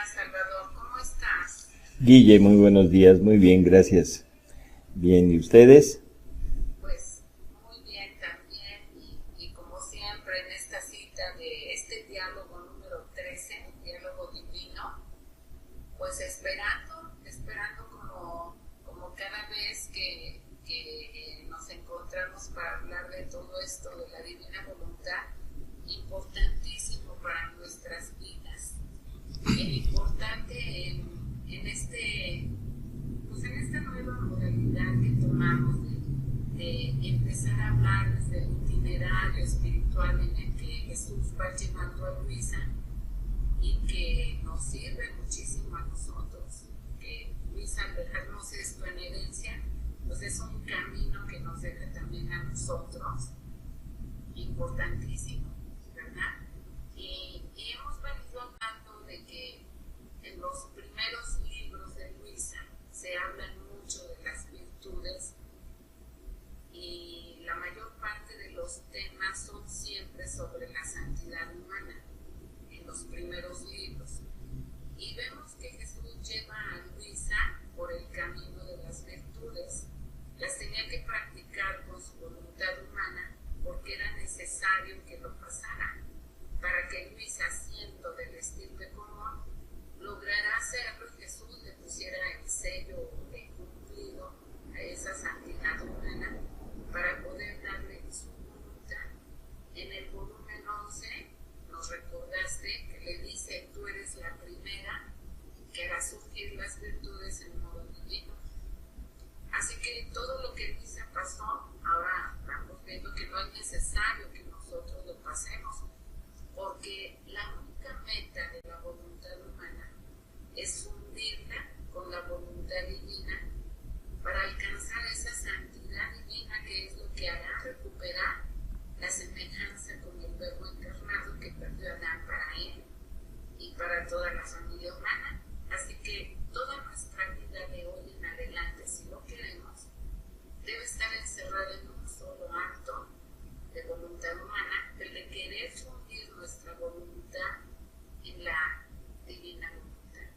días, Salvador. ¿Cómo estás? Guille, muy buenos días. Muy bien, gracias. Bien, ¿y ustedes? Pues muy bien también. Y como siempre en esta cita de este diálogo número 13, diálogo divino, pues esperando como cada vez que nos encontramos para hablar de todo esto, de la divina voluntad, importantísimo para nuestras vidas. Importante en esta nueva modalidad que tomamos de empezar a hablar desde el itinerario espiritual en el que Jesús va llevando a Luisa y que nos sirve muchísimo a nosotros, que Luisa, al dejarnos esto en herencia, pues es un camino que nos deja también a nosotros, importantísimo, ¿verdad? Y hemos venido hablando de que en los primeros libros de Luisa se hablan mucho de las virtudes y la mayor parte de los temas son siempre sobre la santidad humana en los primeros libros. Y vemos que Jesús lleva a Luisa por el camino de las virtudes. Las tenía que practicar con su voluntad humana porque era necesario que lo pasara para que Luisa, siendo del estirpe común, lograra hacerlo y Jesús le pusiera el sello de cumplido a esa santidad humana para poder darle su voluntad. En el volumen 11 nos recordaste que le dice: tú eres la primera que hará surgir las virtudes en modo divino. Así que todo lo que Luisa pasó, ahora vamos viendo que no es necesario que nosotros lo pasemos, porque la única meta de la voluntad humana es fundirla con la voluntad divina para alcanzar esa santidad divina, que es lo que hará recuperar la semejanza con el Verbo encarnado que perdió Adán para él y para toda la familia humana. Así que toda nuestra vida de hoy en adelante, si lo queremos, debe estar encerrada en un solo acto de voluntad humana, el de querer fundir nuestra voluntad en la divina voluntad.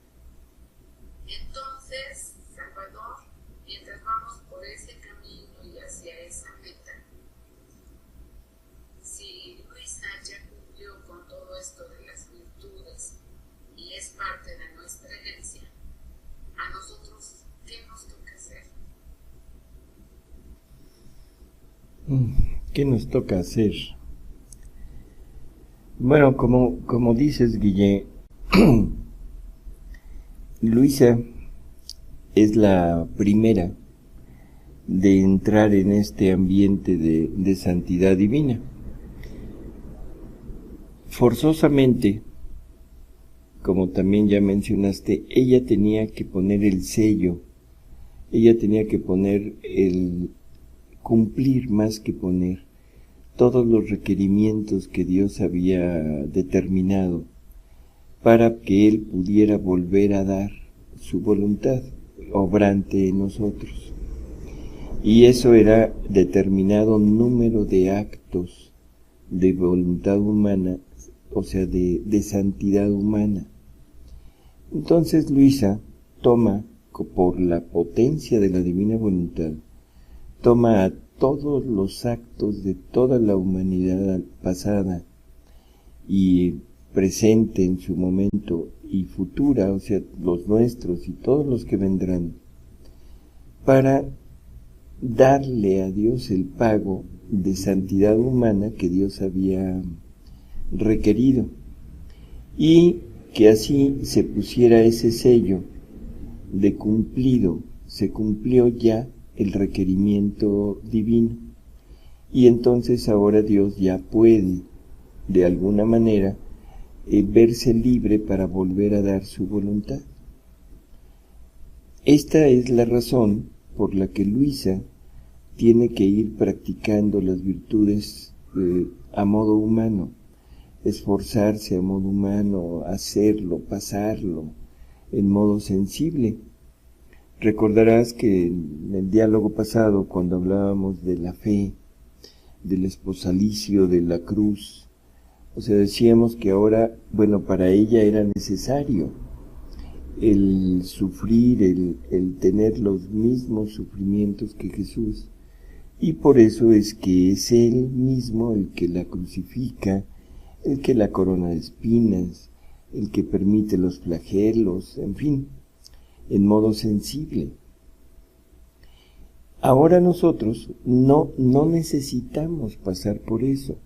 Entonces, Salvador, mientras vamos por ese camino y hacia esa meta, si Luisa ya cumplió con todo esto de las virtudes y es parte de nuestra herencia, a nosotros, ¿qué nos toca hacer? ¿Qué nos toca hacer? Bueno, como dices, Guille, Luisa es la primera de entrar en este ambiente de santidad divina. Forzosamente, como también ya mencionaste, ella tenía que poner el sello, ella tenía que poner cumplir más que poner todos los requerimientos que Dios había determinado para que Él pudiera volver a dar su voluntad obrante en nosotros. Y eso era determinado número de actos de voluntad humana, o sea, de santidad humana. Entonces Luisa toma, por la potencia de la divina voluntad, toma a todos los actos de toda la humanidad pasada y presente en su momento y futura, o sea, los nuestros y todos los que vendrán, para darle a Dios el pago de santidad humana que Dios había requerido, y que así se pusiera ese sello de cumplido, se cumplió ya el requerimiento divino, y entonces ahora Dios ya puede, de alguna manera, verse libre para volver a dar su voluntad. Esta es la razón por la que Luisa tiene que ir practicando las virtudes a modo humano, esforzarse a modo humano, hacerlo, pasarlo en modo sensible. Recordarás que en el diálogo pasado, cuando hablábamos de la fe, del esposalicio, de la cruz, o sea, decíamos que ahora, bueno, para ella era necesario el sufrir, el tener los mismos sufrimientos que Jesús, y por eso es que es Él mismo el que la crucifica, el que la corona de espinas, el que permite los flagelos, en fin, en modo sensible. Ahora nosotros no necesitamos pasar por eso.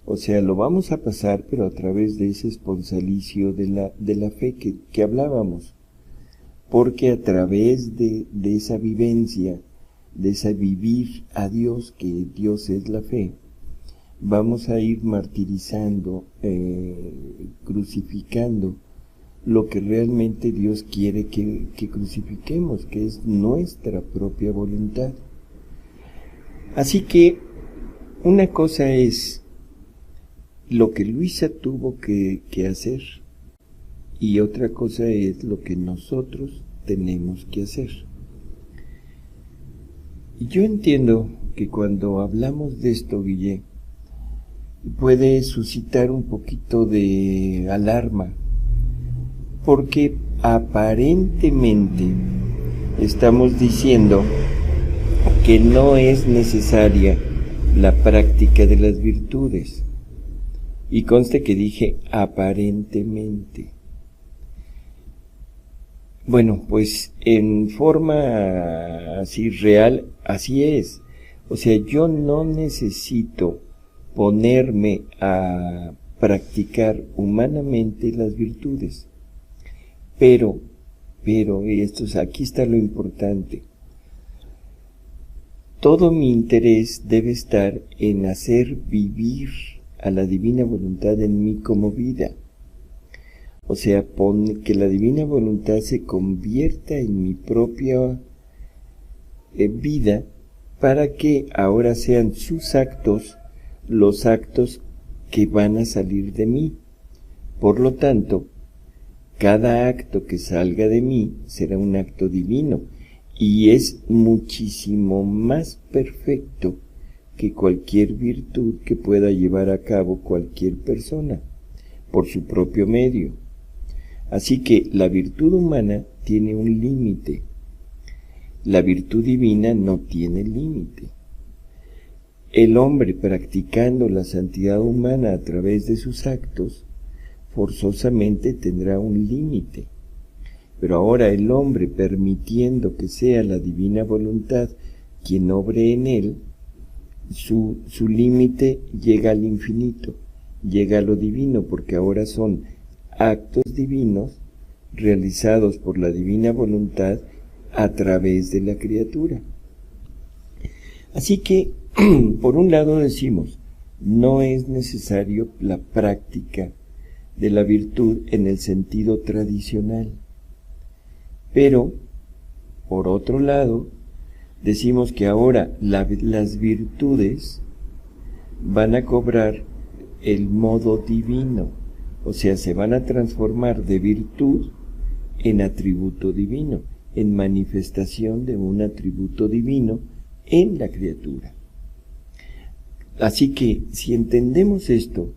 O sea, lo vamos a pasar, pero a través de ese esponsalicio de la fe que hablábamos. Porque a través de esa vivencia, de esa vivir a Dios, que Dios es la fe, vamos a ir martirizando, crucificando lo que realmente Dios quiere que crucifiquemos, que es nuestra propia voluntad. Así que una cosa es lo que Luisa tuvo que hacer, y otra cosa es lo que nosotros tenemos que hacer. Y yo entiendo que cuando hablamos de esto, Guille, puede suscitar un poquito de alarma, porque aparentemente estamos diciendo que no es necesaria la práctica de las virtudes. Y conste que dije aparentemente. Bueno, pues en forma así real, así es. O sea, yo no necesito ponerme a practicar humanamente las virtudes. Pero, aquí está lo importante. Todo mi interés debe estar en hacer vivir a la divina voluntad en mí como vida. O sea, que la divina voluntad se convierta en mi propia vida, para que ahora sean sus actos los actos que van a salir de mí. Por lo tanto, cada acto que salga de mí será un acto divino, y es muchísimo más perfecto que cualquier virtud que pueda llevar a cabo cualquier persona, por su propio medio. Así que la virtud humana tiene un límite. La virtud divina no tiene límite. El hombre practicando la santidad humana a través de sus actos, forzosamente tendrá un límite. Pero ahora el hombre, permitiendo que sea la divina voluntad quien obre en él, su límite llega al infinito, llega a lo divino, porque ahora son actos divinos realizados por la divina voluntad a través de la criatura. Así que, por un lado decimos, no es necesario la práctica de la virtud en el sentido tradicional. Pero, por otro lado, decimos que ahora las virtudes van a cobrar el modo divino, o sea, se van a transformar de virtud en atributo divino, en manifestación de un atributo divino en la criatura. Así que, si entendemos esto,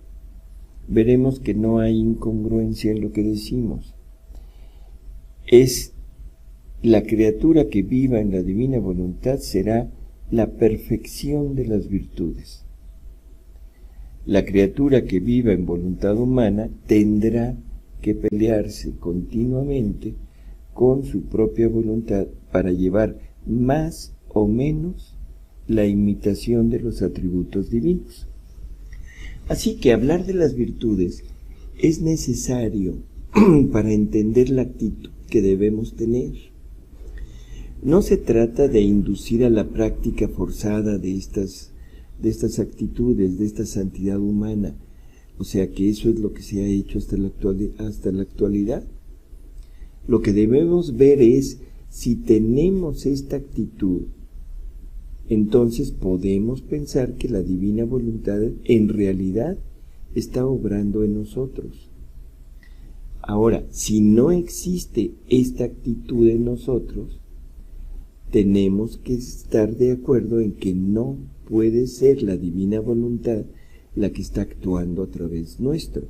veremos que no hay incongruencia en lo que decimos. Es la criatura que viva en la divina voluntad será la perfección de las virtudes. La criatura que viva en voluntad humana tendrá que pelearse continuamente con su propia voluntad para llevar más o menos la imitación de los atributos divinos. Así que hablar de las virtudes es necesario para entender la actitud que debemos tener. No se trata de inducir a la práctica forzada de estas actitudes, de esta santidad humana, o sea que eso es lo que se ha hecho hasta la actualidad. Lo que debemos ver es, si tenemos esta actitud, entonces podemos pensar que la divina voluntad en realidad está obrando en nosotros. Ahora, si no existe esta actitud en nosotros, tenemos que estar de acuerdo en que no puede ser la divina voluntad la que está actuando a través nuestro,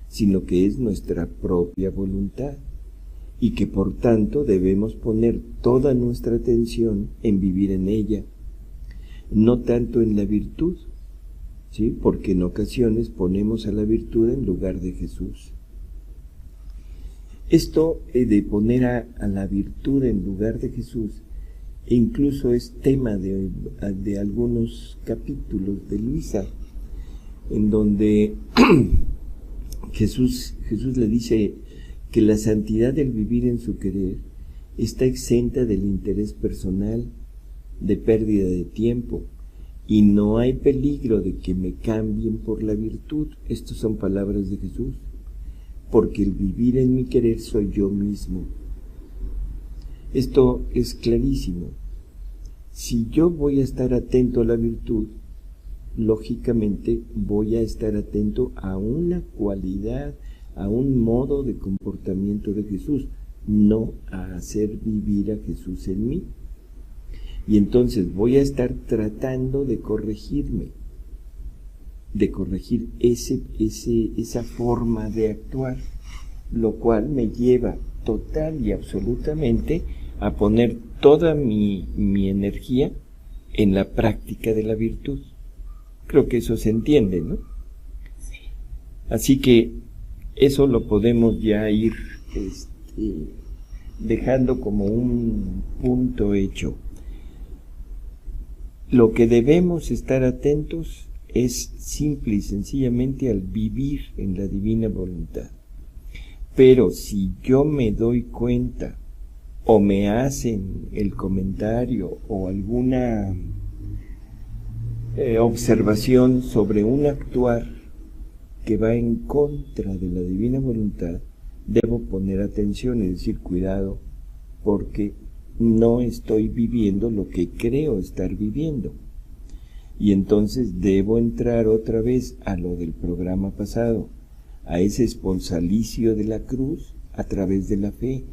sino que es nuestra propia voluntad. y que por tanto debemos poner toda nuestra atención en vivir en ella, no tanto en la virtud, ¿sí? Porque en ocasiones ponemos a la virtud en lugar de Jesús. Esto de poner a la virtud en lugar de Jesús incluso es tema de algunos capítulos de Luisa, en donde Jesús le dice que la santidad del vivir en su querer está exenta del interés personal, de pérdida de tiempo, y no hay peligro de que me cambien por la virtud. Estas son palabras de Jesús, porque el vivir en mi querer soy yo mismo. Esto es clarísimo. Si yo voy a estar atento a la virtud, lógicamente voy a estar atento a una cualidad, a un modo de comportamiento de Jesús, no a hacer vivir a Jesús en mí. Y entonces voy a estar tratando de corregirme, de corregir esa forma de actuar, lo cual me lleva total y absolutamente a poner toda mi energía en la práctica de la virtud. Creo que eso se entiende, ¿no? Así que eso lo podemos ya ir dejando como un punto hecho. Lo que debemos estar atentos es simple y sencillamente al vivir en la divina voluntad. Pero si yo me doy cuenta o me hacen el comentario o alguna observación sobre un actuar que va en contra de la divina voluntad, debo poner atención y decir cuidado, porque no estoy viviendo lo que creo estar viviendo. Y entonces debo entrar otra vez a lo del programa pasado, a ese esponsalicio de la cruz a través de la fe,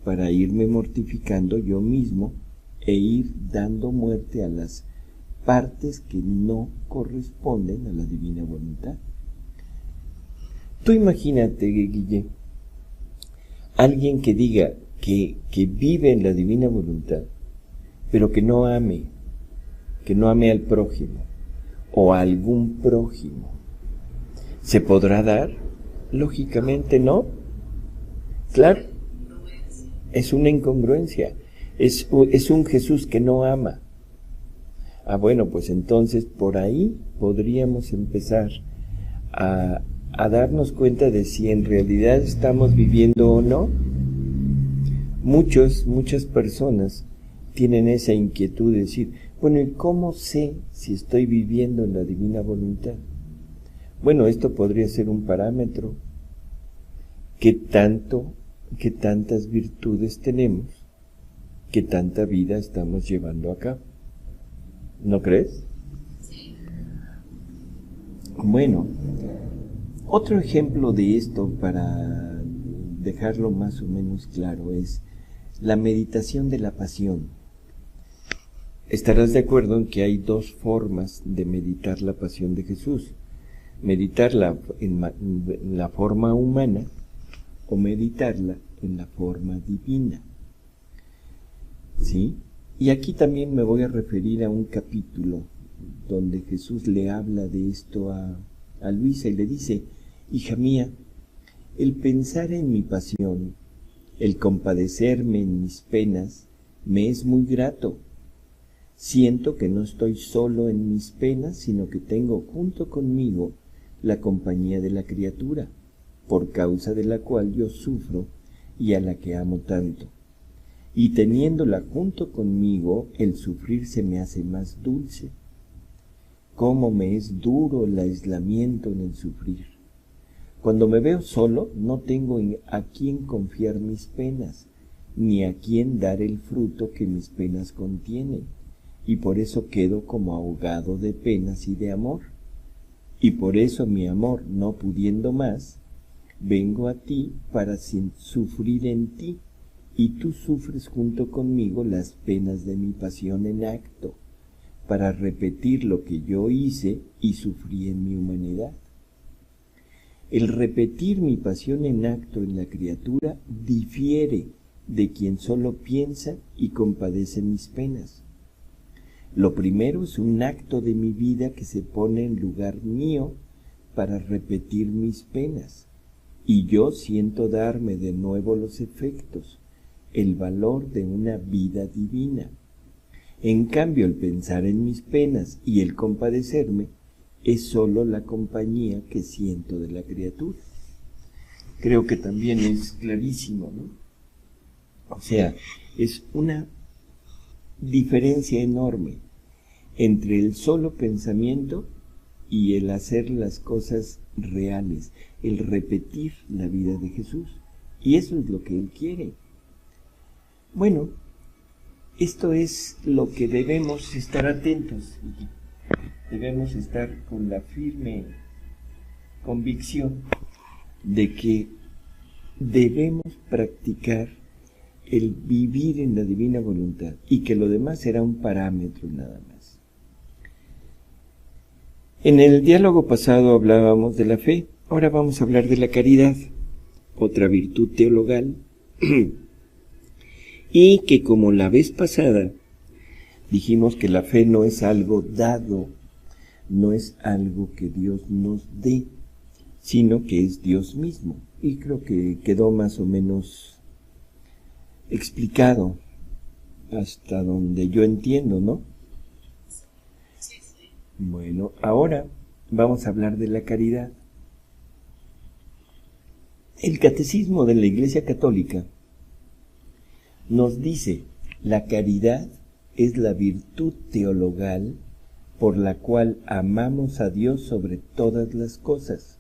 para irme mortificando yo mismo e ir dando muerte a las partes que no corresponden a la divina voluntad. Tú imagínate, Guille, alguien que diga que vive en la divina voluntad, pero que no ame al prójimo o a algún prójimo. ¿Se podrá dar? Lógicamente no. Claro, es una incongruencia, es un Jesús que no ama. Bueno, pues entonces por ahí podríamos empezar a darnos cuenta de si en realidad estamos viviendo o no. Muchas personas tienen esa inquietud de decir, bueno, ¿y cómo sé si estoy viviendo en la divina voluntad? Bueno, esto podría ser un parámetro. ¿Qué tantas virtudes tenemos? ¿Qué tanta vida estamos llevando a cabo? ¿No crees? Sí. Bueno, otro ejemplo de esto, para dejarlo más o menos claro, es la meditación de la pasión. Estarás de acuerdo en que hay dos formas de meditar la pasión de Jesús: meditarla en la forma humana o meditarla en la forma divina. ¿Sí? Y aquí también me voy a referir a un capítulo donde Jesús le habla de esto a Luisa y le dice: hija mía, el pensar en mi pasión, el compadecerme en mis penas, me es muy grato. Siento que no estoy solo en mis penas, sino que tengo junto conmigo la compañía de la criatura, por causa de la cual yo sufro y a la que amo tanto. Y teniéndola junto conmigo, el sufrir se me hace más dulce. Cómo me es duro el aislamiento en el sufrir. Cuando me veo solo, no tengo a quién confiar mis penas, ni a quién dar el fruto que mis penas contienen, y por eso quedo como ahogado de penas y de amor. Y por eso mi amor, no pudiendo más, vengo a ti para sufrir en ti, y tú sufres junto conmigo las penas de mi pasión en acto, para repetir lo que yo hice y sufrí en mi humanidad. El repetir mi pasión en acto en la criatura difiere de quien solo piensa y compadece mis penas. Lo primero es un acto de mi vida que se pone en lugar mío para repetir mis penas, y yo siento darme de nuevo los efectos, el valor de una vida divina. En cambio, el pensar en mis penas y el compadecerme es sólo la compañía que siento de la criatura. Creo que también es clarísimo, ¿no? O sea, es una diferencia enorme entre el solo pensamiento y el hacer las cosas reales, el repetir la vida de Jesús. Y eso es lo que Él quiere. Bueno, esto es lo que debemos estar atentos. Debemos estar con la firme convicción de que debemos practicar el vivir en la divina voluntad y que lo demás será un parámetro nada más. En el diálogo pasado hablábamos de la fe, ahora vamos a hablar de la caridad, otra virtud teologal, y que como la vez pasada dijimos que la fe no es algo dado, no es algo que Dios nos dé, sino que es Dios mismo. Y creo que quedó más o menos explicado hasta donde yo entiendo, ¿no? Sí, sí. Bueno, ahora vamos a hablar de la caridad. El Catecismo de la Iglesia Católica nos dice: la caridad es la virtud teologal por la cual amamos a Dios sobre todas las cosas,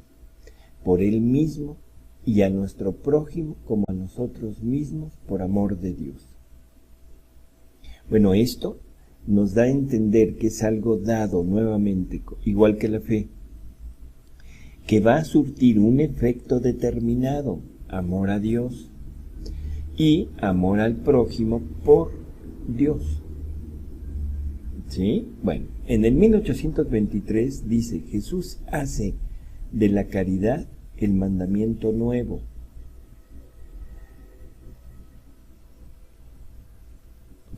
por Él mismo y a nuestro prójimo como a nosotros mismos por amor de Dios. Bueno, esto nos da a entender que es algo dado nuevamente, igual que la fe, que va a surtir un efecto determinado, amor a Dios y amor al prójimo por Dios. ¿Sí? Bueno, en el 1823 dice: Jesús hace de la caridad el mandamiento nuevo.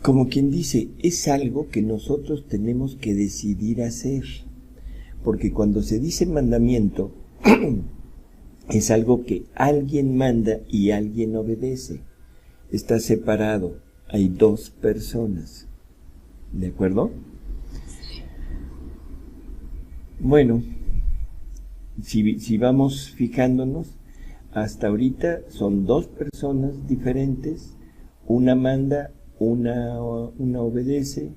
Como quien dice, es algo que nosotros tenemos que decidir hacer, porque cuando se dice mandamiento, es algo que alguien manda y alguien obedece. Está separado, hay dos personas. ¿De acuerdo? Bueno, si vamos fijándonos, hasta ahorita son dos personas diferentes, una manda, una obedece,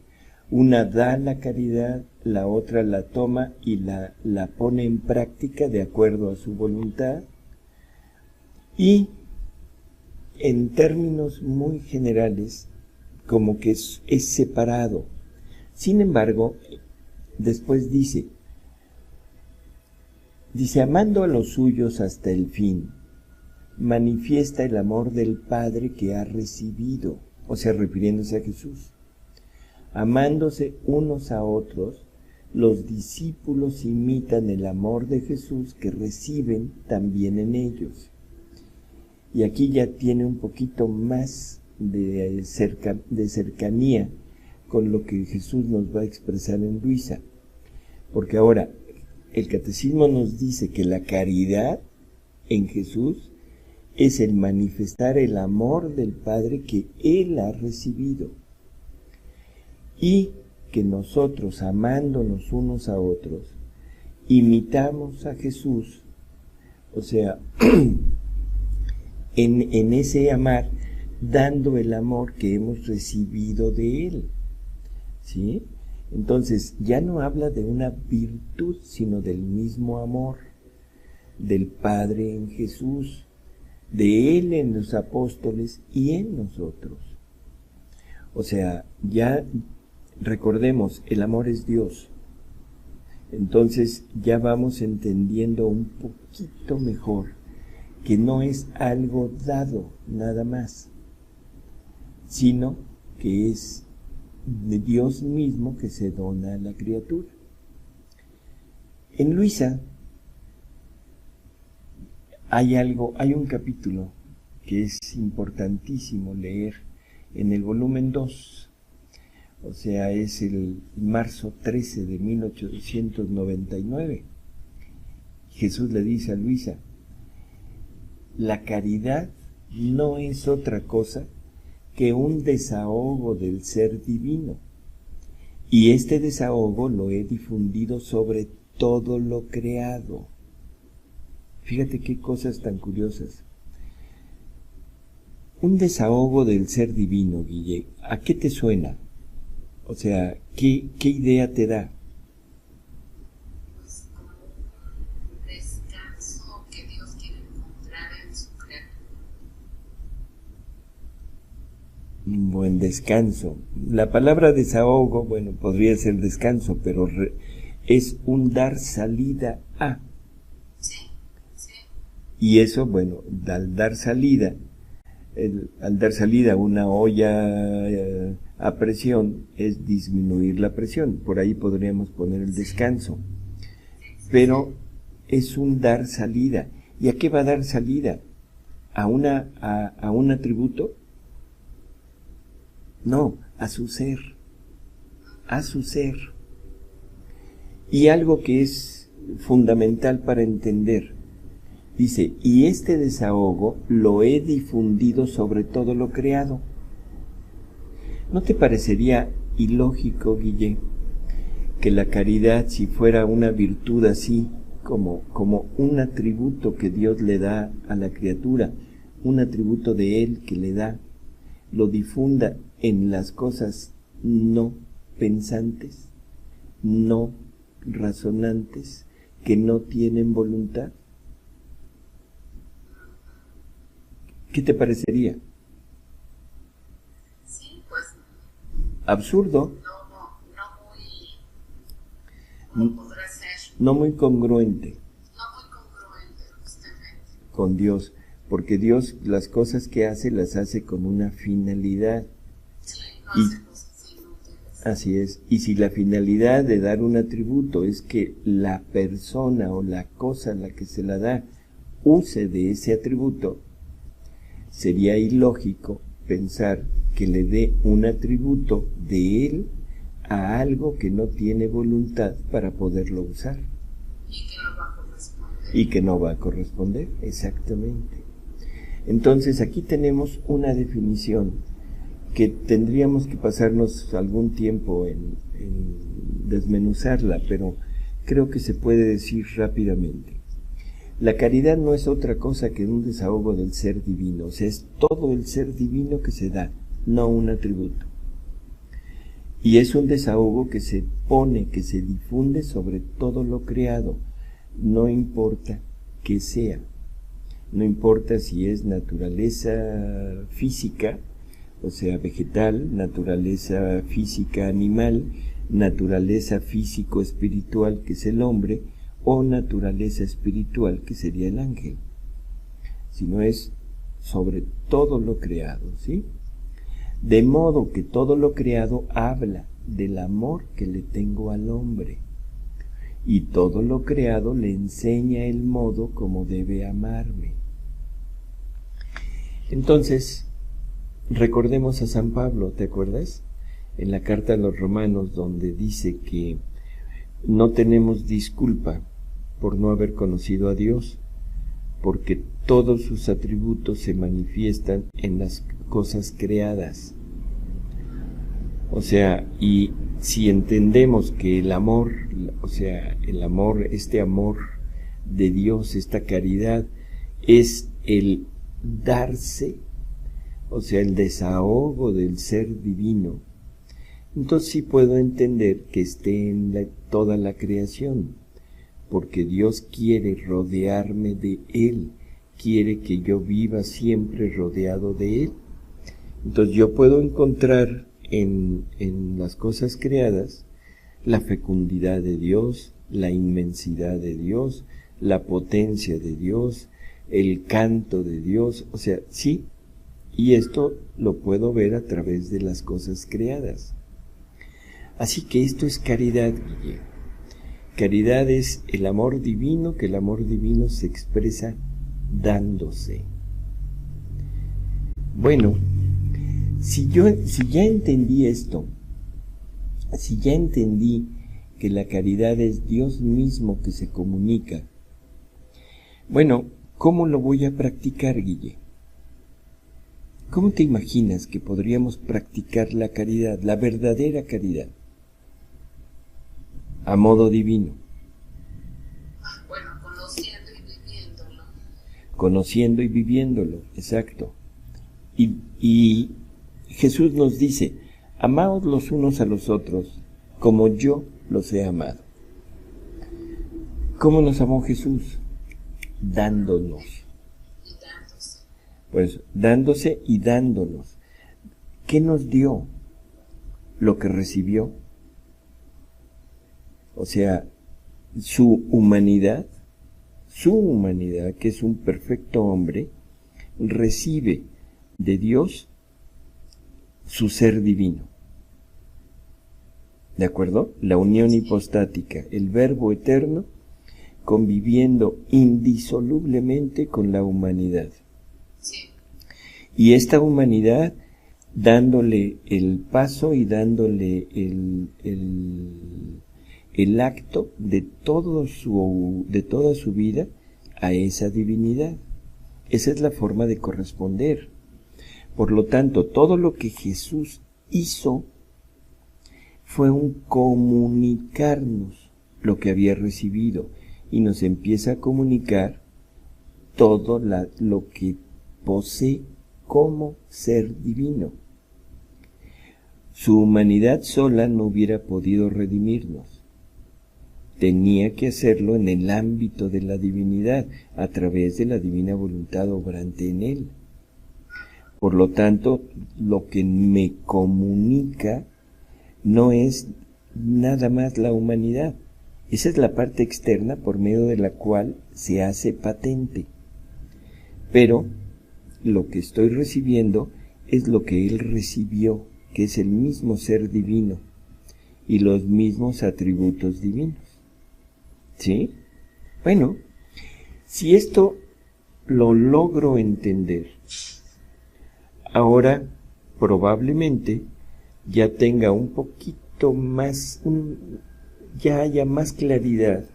una da la caridad, la otra la toma y la pone en práctica de acuerdo a su voluntad. Y en términos muy generales, como que es separado. Sin embargo, después dice, amando a los suyos hasta el fin, manifiesta el amor del Padre que ha recibido, o sea, refiriéndose a Jesús. Amándose unos a otros, los discípulos imitan el amor de Jesús que reciben también en ellos. Y aquí ya tiene un poquito más de cercanía con lo que Jesús nos va a expresar en Luisa. Porque ahora el Catecismo nos dice que la caridad en Jesús es el manifestar el amor del Padre que Él ha recibido. Y que nosotros, amándonos unos a otros, imitamos a Jesús, o sea, en ese amar, dando el amor que hemos recibido de Él. ¿Sí? Entonces, ya no habla de una virtud, sino del mismo amor del Padre en Jesús, de Él en los apóstoles y en nosotros. O sea, ya recordemos, el amor es Dios. Entonces ya vamos entendiendo un poquito mejor que no es algo dado nada más, sino que es de Dios mismo que se dona a la criatura. En Luisa hay un capítulo que es importantísimo leer en el volumen 2. O sea, es el marzo 13 de 1899. Jesús le dice a Luisa, la caridad no es otra cosa que un desahogo del ser divino. Y este desahogo lo he difundido sobre todo lo creado. Fíjate qué cosas tan curiosas. Un desahogo del ser divino, Guille, ¿a qué te suena? O sea, ¿qué idea te da? Pues como un descanso que Dios quiere encontrar en su creación. Un buen descanso. La palabra desahogo, bueno, podría ser descanso, pero es un dar salida a. Sí, sí. Y eso, bueno, al dar salida a una olla a presión es disminuir la presión. Por ahí podríamos poner el descanso. Pero es un dar salida. ¿Y a qué va a dar salida? ¿A un atributo? No, a su ser. A su ser. Y algo que es fundamental para entender. Dice, y este desahogo lo he difundido sobre todo lo creado. ¿No te parecería ilógico, Guille, que la caridad, si fuera una virtud así, como un atributo que Dios le da a la criatura, un atributo de Él que le da, lo difunda en las cosas no pensantes, no razonantes, que no tienen voluntad? ¿Qué te parecería? Sí, pues Absurdo. ¿cómo podrá ser? No muy congruente No muy congruente, justamente. con Dios, porque Dios las cosas que hace las hace con una finalidad. Sí, no hace cosas inútiles. Así es. Y si la finalidad de dar un atributo es que la persona o la cosa a la que se la da use de ese atributo, sería ilógico pensar que le dé un atributo de él a algo que no tiene voluntad para poderlo usar. Y que no va a corresponder. Y que no va a corresponder, exactamente. Entonces aquí tenemos una definición que tendríamos que pasarnos algún tiempo en desmenuzarla, pero creo que se puede decir rápidamente. La caridad no es otra cosa que un desahogo del ser divino, o sea, es todo el ser divino que se da, no un atributo. Y es un desahogo que se pone, que se difunde sobre todo lo creado, no importa que sea, no importa si es naturaleza física, o sea, vegetal, naturaleza física animal, naturaleza físico-espiritual, que es el hombre, o naturaleza espiritual, que sería el ángel, sino es sobre todo lo creado, ¿sí? De modo que todo lo creado habla del amor que le tengo al hombre, y todo lo creado le enseña el modo como debe amarme. Entonces, recordemos a San Pablo, ¿te acuerdas? En la carta a los Romanos, donde dice que no tenemos disculpa por no haber conocido a Dios, porque todos sus atributos se manifiestan en las cosas creadas. O sea, y si entendemos que el amor, o sea, el amor, este amor de Dios, esta caridad, es el darse, o sea, el desahogo del ser divino, entonces sí puedo entender que esté en toda la creación, porque Dios quiere rodearme de Él, quiere que yo viva siempre rodeado de Él. Entonces yo puedo encontrar en las cosas creadas la fecundidad de Dios, la inmensidad de Dios, la potencia de Dios, el canto de Dios, o sea, sí, y esto lo puedo ver a través de las cosas creadas. Así que esto es caridad, Guille. Caridad es el amor divino, que el amor divino se expresa dándose. Bueno, si ya entendí esto, si ya entendí que la caridad es Dios mismo que se comunica, bueno, ¿cómo lo voy a practicar, Guille? ¿Cómo te imaginas que podríamos practicar la caridad, la verdadera caridad, a modo divino? Bueno, conociendo y viviéndolo. Conociendo y viviéndolo, exacto. Y Jesús nos dice, amaos los unos a los otros, como yo los he amado. ¿Cómo nos amó Jesús? Dándonos. Y dándose. Pues dándose y dándonos. ¿Qué nos dio? Lo que recibió. O sea, su humanidad, que es un perfecto hombre, recibe de Dios su ser divino. ¿De acuerdo? La unión hipostática, el Verbo eterno conviviendo indisolublemente con la humanidad. Sí. Y esta humanidad dándole el paso y dándole el acto de toda su vida a esa divinidad. Esa es la forma de corresponder. Por lo tanto, todo lo que Jesús hizo fue un comunicarnos lo que había recibido y nos empieza a comunicar todo lo que posee como ser divino. Su humanidad sola no hubiera podido redimirnos. Tenía que hacerlo en el ámbito de la divinidad, a través de la divina voluntad obrante en él. Por lo tanto, lo que me comunica no es nada más la humanidad. Esa es la parte externa por medio de la cual se hace patente. Pero lo que estoy recibiendo es lo que él recibió, que es el mismo ser divino y los mismos atributos divinos. ¿Sí? Bueno, si esto lo logro entender, ahora probablemente ya tenga un poquito más, ya haya más claridad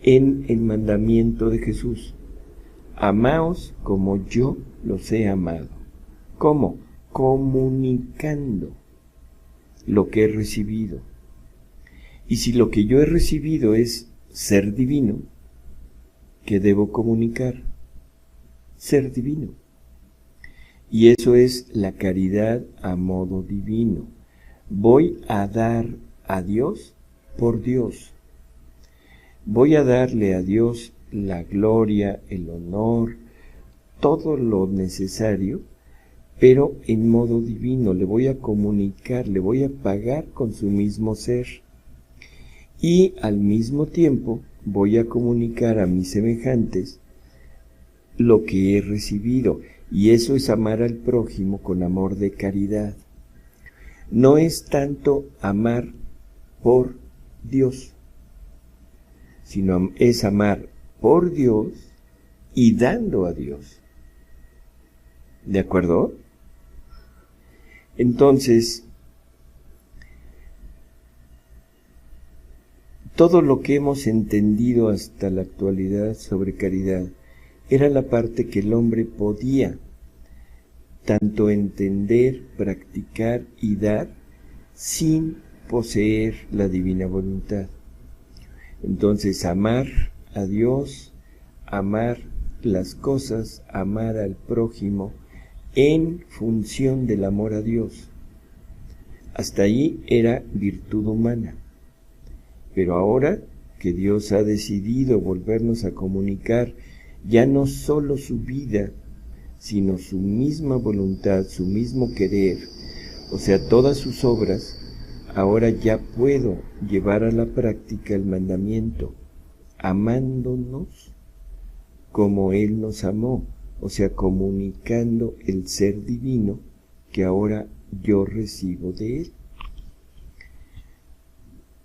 en el mandamiento de Jesús. Amaos como yo los he amado. ¿Cómo? Comunicando lo que he recibido. Y si lo que yo he recibido es ser divino, ¿qué debo comunicar? Ser divino. Y eso es la caridad a modo divino. Voy a dar a Dios por Dios. Voy a darle a Dios la gloria, el honor, todo lo necesario, pero en modo divino. Le voy a comunicar, le voy a pagar con su mismo ser. Y al mismo tiempo voy a comunicar a mis semejantes lo que he recibido. Y eso es amar al prójimo con amor de caridad. No es tanto amar por Dios, sino es amar por Dios y dando a Dios. ¿De acuerdo? Entonces, todo lo que hemos entendido hasta la actualidad sobre caridad era la parte que el hombre podía tanto entender, practicar y dar sin poseer la divina voluntad. Entonces, amar a Dios, amar las cosas, amar al prójimo en función del amor a Dios. Hasta ahí era virtud humana. Pero ahora que Dios ha decidido volvernos a comunicar ya no solo su vida, sino su misma voluntad, su mismo querer, o sea, todas sus obras, ahora ya puedo llevar a la práctica el mandamiento, amándonos como Él nos amó, o sea, comunicando el ser divino que ahora yo recibo de Él.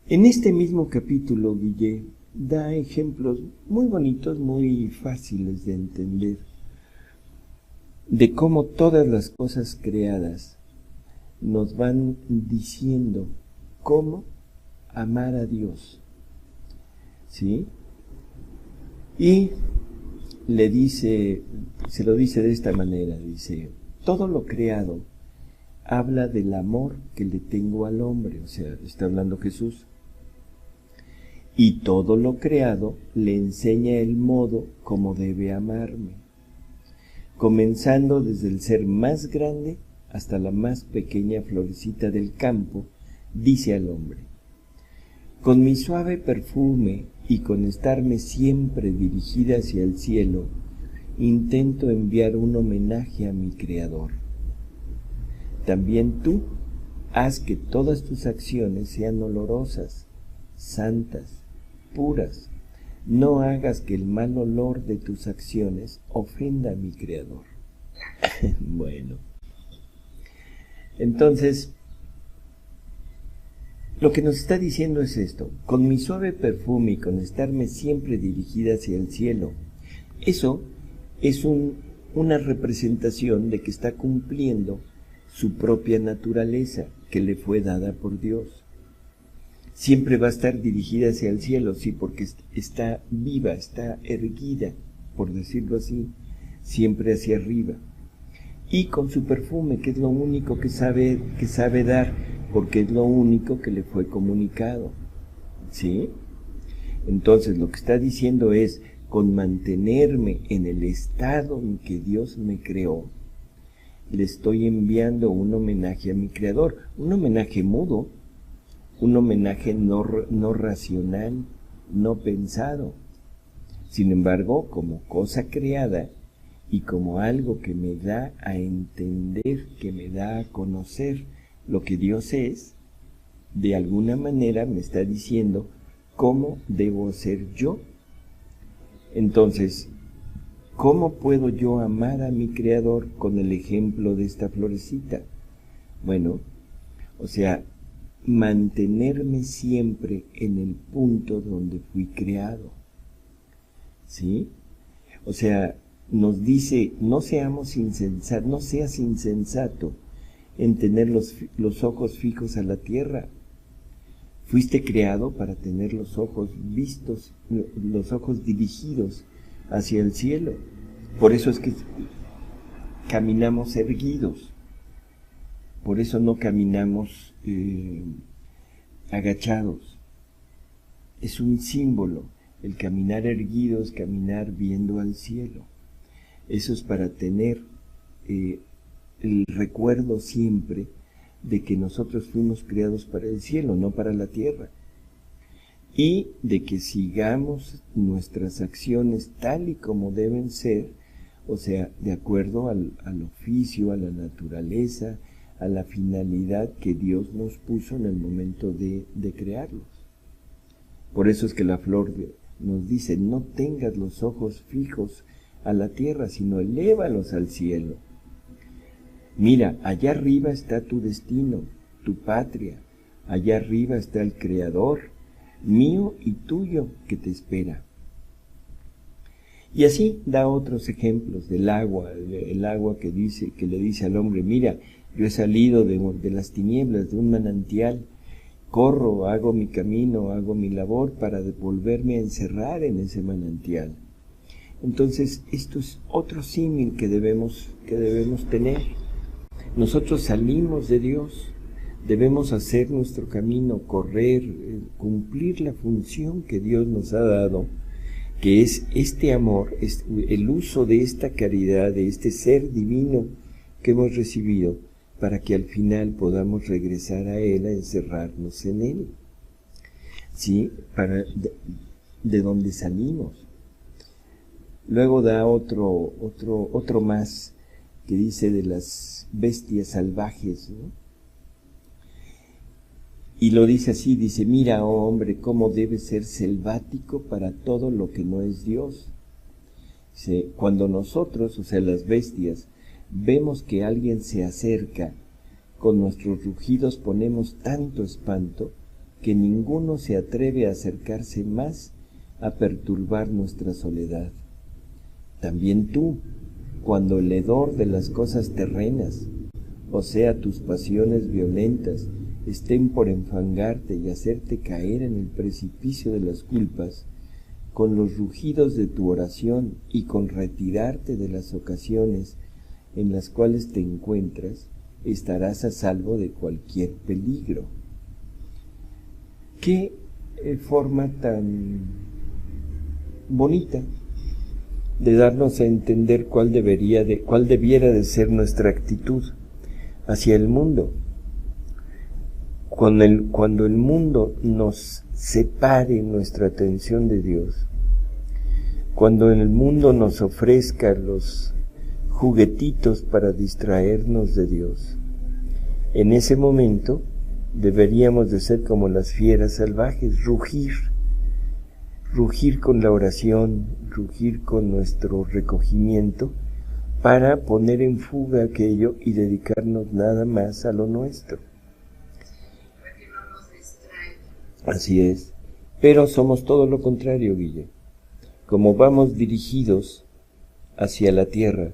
En este mismo capítulo, Guille da ejemplos muy bonitos, muy fáciles de entender. de cómo todas las cosas creadas nos van diciendo cómo amar a Dios, ¿sí? Y le dice, se lo dice de esta manera, dice, todo lo creado habla del amor que le tengo al hombre, o sea, está hablando Jesús. Y todo lo creado le enseña el modo como debe amarme, comenzando desde el ser más grande hasta la más pequeña florecita del campo, dice al hombre, con mi suave perfume y con estarme siempre dirigida hacia el cielo, intento enviar un homenaje a mi Creador. También tú haz que todas tus acciones sean olorosas, santas, puras. No hagas que el mal olor de tus acciones ofenda a mi Creador. Bueno, entonces, lo que nos está diciendo es esto, con mi suave perfume y con estarme siempre dirigida hacia el cielo. Eso es una representación de que está cumpliendo su propia naturaleza que le fue dada por Dios. Siempre va a estar dirigida hacia el cielo, sí, porque está viva, está erguida, por decirlo así, siempre hacia arriba. Y con su perfume, que es lo único que sabe dar, porque es lo único que le fue comunicado, ¿sí? Entonces lo que está diciendo es, con mantenerme en el estado en que Dios me creó, le estoy enviando un homenaje a mi Creador, un homenaje mudo, un homenaje no racional, no pensado. Sin embargo, como cosa creada y como algo que me da a entender, que me da a conocer lo que Dios es, de alguna manera me está diciendo cómo debo ser yo. Entonces, ¿cómo puedo yo amar a mi Creador con el ejemplo de esta florecita? Bueno, o sea, mantenerme siempre en el punto donde fui creado, ¿sí? O sea, nos dice, no seamos insensatos, no seas insensato en tener los ojos fijos a la tierra. Fuiste creado para tener los ojos vistos, los ojos dirigidos hacia el cielo. Por eso es que caminamos erguidos. Por eso no caminamos agachados. Es un símbolo. El caminar erguido es caminar viendo al cielo. Eso es para tener el recuerdo siempre de que nosotros fuimos creados para el cielo, no para la tierra. Y de que sigamos nuestras acciones tal y como deben ser, o sea, de acuerdo al oficio, a la naturaleza, a la finalidad que Dios nos puso en el momento de crearlos. Por eso es que la flor nos dice, no tengas los ojos fijos a la tierra, sino elévalos al cielo. Mira, allá arriba está tu destino, tu patria, allá arriba está el Creador, mío y tuyo, que te espera. Y así da otros ejemplos del agua, el agua que le dice al hombre, mira, yo he salido de las tinieblas, de un manantial, corro, hago mi camino, hago mi labor para volverme a encerrar en ese manantial. Entonces, esto es otro símil que debemos tener. Nosotros salimos de Dios, debemos hacer nuestro camino, correr, cumplir la función que Dios nos ha dado, que es este amor, el uso de esta caridad, de este ser divino que hemos recibido, para que al final podamos regresar a Él, a encerrarnos en Él, ¿sí? De donde salimos. Luego da otro más, que dice de las bestias salvajes, ¿no? Y lo dice así, dice, mira, oh hombre, cómo debe ser selvático para todo lo que no es Dios. Dice, cuando nosotros, o sea, las bestias, vemos que alguien se acerca, con nuestros rugidos ponemos tanto espanto que ninguno se atreve a acercarse más a perturbar nuestra soledad. También tú, cuando el hedor de las cosas terrenas, o sea, tus pasiones violentas, estén por enfangarte y hacerte caer en el precipicio de las culpas, con los rugidos de tu oración y con retirarte de las ocasiones en las cuales te encuentras, estarás a salvo de cualquier peligro. Qué forma tan bonita de darnos a entender cuál debiera de ser nuestra actitud hacia el mundo. Cuando el mundo nos separe nuestra atención de Dios, cuando el mundo nos ofrezca los juguetitos para distraernos de Dios, en ese momento deberíamos de ser como las fieras salvajes, rugir con la oración, rugir con nuestro recogimiento, para poner en fuga aquello y dedicarnos nada más a lo nuestro. Así es, pero somos todo lo contrario, Guille. Como vamos dirigidos hacia la tierra,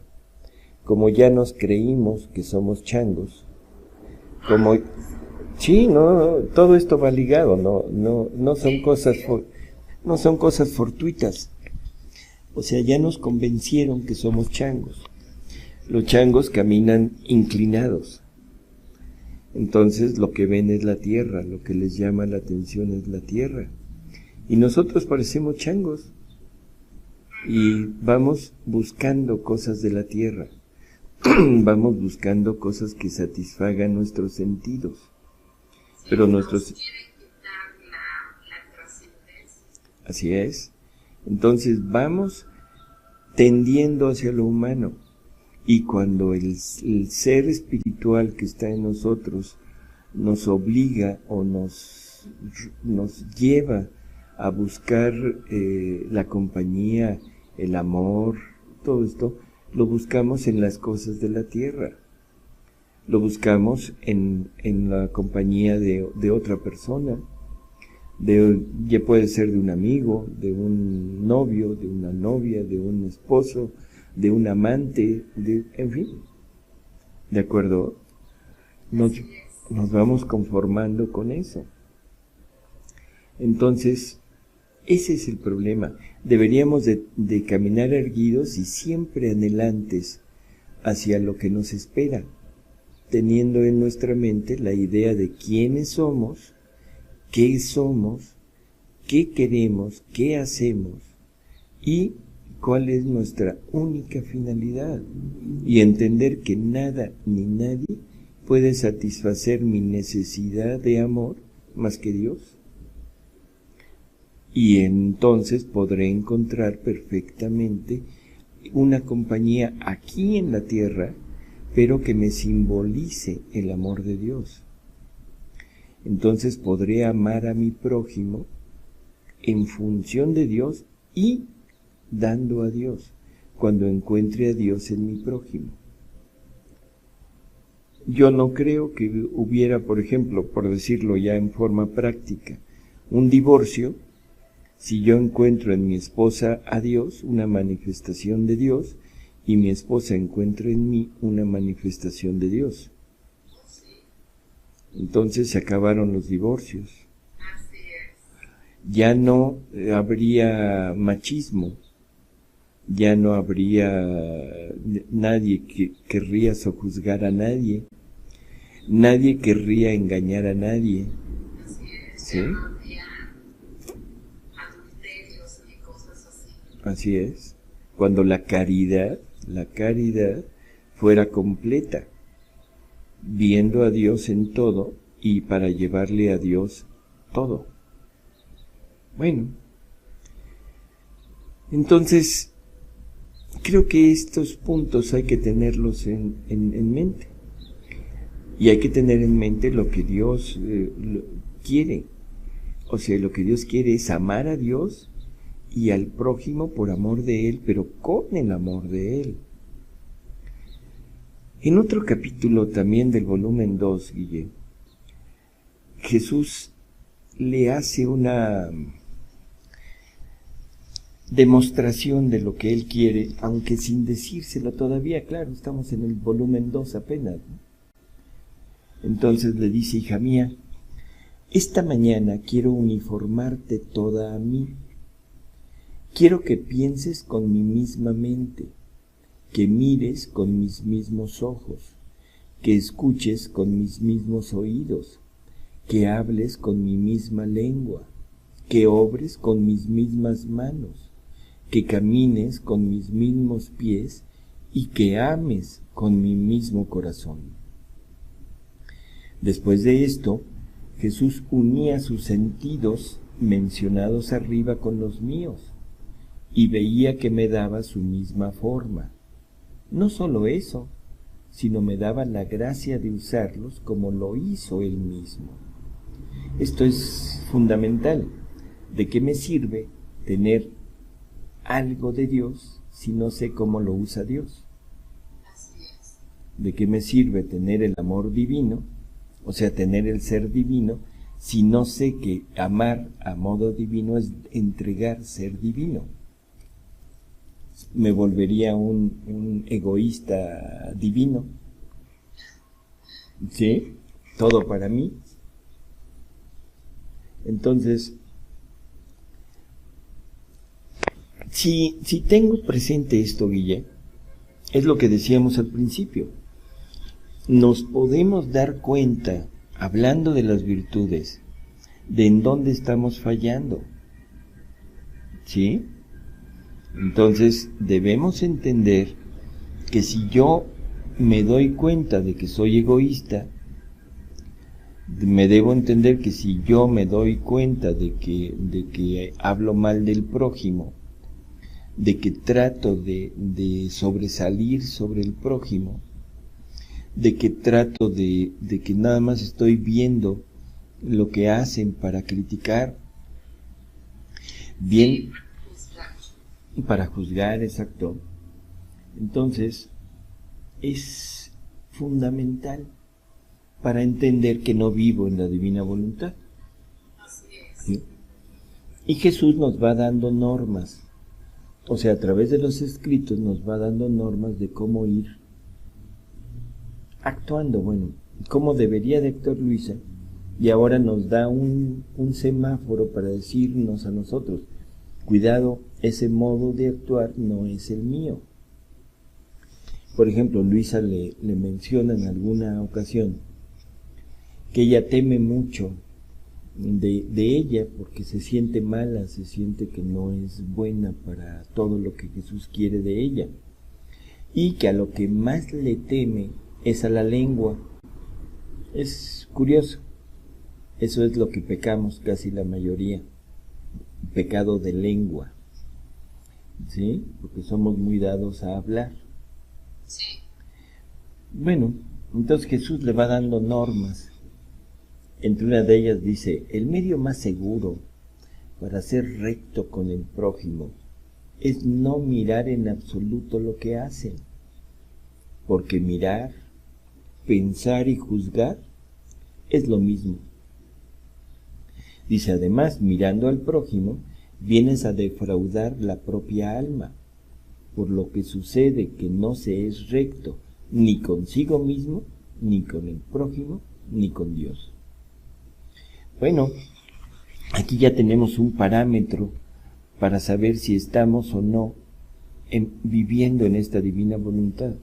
como ya nos creímos que somos changos, como sí, no, todo esto va ligado, no son cosas fortuitas. O sea, ya nos convencieron que somos changos. Los changos caminan inclinados. Entonces lo que ven es la tierra, lo que les llama la atención es la tierra. Y nosotros parecemos changos. Y vamos buscando cosas de la tierra. Vamos buscando cosas que satisfagan nuestros sentidos. Pero nuestros... Así es. Entonces vamos tendiendo hacia lo humano. Y cuando el ser espiritual que está en nosotros nos obliga o nos lleva a buscar la compañía, el amor, todo esto, lo buscamos en las cosas de la tierra. Lo buscamos en la compañía de otra persona. Ya puede ser de un amigo, de un novio, de una novia, de un esposo, de un amante, en fin. ¿De acuerdo? Nos vamos conformando con eso. Entonces, ese es el problema. Deberíamos de caminar erguidos y siempre anhelantes hacia lo que nos espera, teniendo en nuestra mente la idea de quiénes somos, qué queremos, qué hacemos y cuál es nuestra única finalidad, y entender que nada ni nadie puede satisfacer mi necesidad de amor más que Dios. Y entonces podré encontrar perfectamente una compañía aquí en la tierra, pero que me simbolice el amor de Dios. Entonces podré amar a mi prójimo en función de Dios y dando a Dios, cuando encuentre a Dios en mi prójimo. Yo no creo que hubiera, por ejemplo, por decirlo ya en forma práctica, un divorcio si yo encuentro en mi esposa a Dios, una manifestación de Dios, y mi esposa encuentra en mí una manifestación de Dios. Entonces se acabaron los divorcios. Ya no habría machismo, ya no habría nadie que querría sojuzgar a nadie, nadie querría engañar a nadie. ¿Sí? Así es. Cuando la caridad fuera completa, viendo a Dios en todo y para llevarle a Dios todo. Bueno, entonces creo que estos puntos hay que tenerlos en mente. Y hay que tener en mente lo que Dios quiere. O sea, lo que Dios quiere es amar a Dios y al prójimo por amor de Él, pero con el amor de Él. En otro capítulo también del volumen 2, Guille, Jesús le hace una demostración de lo que él quiere, aunque sin decírselo todavía, claro, estamos en el volumen 2 apenas, ¿no? Entonces le dice: hija mía, esta mañana quiero uniformarte toda a mí. Quiero que pienses con mi misma mente, que mires con mis mismos ojos, que escuches con mis mismos oídos, que hables con mi misma lengua, que obres con mis mismas manos, que camines con mis mismos pies y que ames con mi mismo corazón. Después de esto, Jesús unía sus sentidos mencionados arriba con los míos y veía que me daba su misma forma. No solo eso, sino me daba la gracia de usarlos como lo hizo él mismo. Esto es fundamental. ¿De qué me sirve tener algo de Dios si no sé cómo lo usa Dios? ¿De qué me sirve tener el amor divino, o sea, tener el ser divino, si no sé que amar a modo divino es entregar ser divino? Me volvería un egoísta divino, ¿sí? Todo para mí. Entonces, si tengo presente esto, Guille, es lo que decíamos al principio. Nos podemos dar cuenta, hablando de las virtudes, de en dónde estamos fallando, ¿sí? Entonces, debemos entender que si yo me doy cuenta de que soy egoísta, me debo entender que si yo me doy cuenta de que hablo mal del prójimo, de que trato de sobresalir sobre el prójimo, de que trato de que nada más estoy viendo lo que hacen para criticar, bien, para juzgar, exacto. Entonces, es fundamental para entender que no vivo en la divina voluntad. ¿Sí? Y Jesús nos va dando normas, o sea, a través de los escritos nos va dando normas de cómo ir actuando, bueno, cómo debería de actuar Luisa, y ahora nos da un semáforo para decirnos a nosotros: cuidado, ese modo de actuar no es el mío. Por ejemplo, Luisa le menciona en alguna ocasión que ella teme mucho de ella porque se siente mala, se siente que no es buena para todo lo que Jesús quiere de ella, y que a lo que más le teme es a la lengua. Es curioso, eso es lo que pecamos casi la mayoría, pecado de lengua, ¿sí? Porque somos muy dados a hablar. Sí. Bueno, entonces Jesús le va dando normas. Entre una de ellas dice: el medio más seguro para ser recto con el prójimo es no mirar en absoluto lo que hacen, porque mirar, pensar y juzgar es lo mismo. Dice: además, mirando al prójimo, vienes a defraudar la propia alma, por lo que sucede que no se es recto ni consigo mismo, ni con el prójimo, ni con Dios. Bueno, aquí ya tenemos un parámetro para saber si estamos o no viviendo en esta divina voluntad.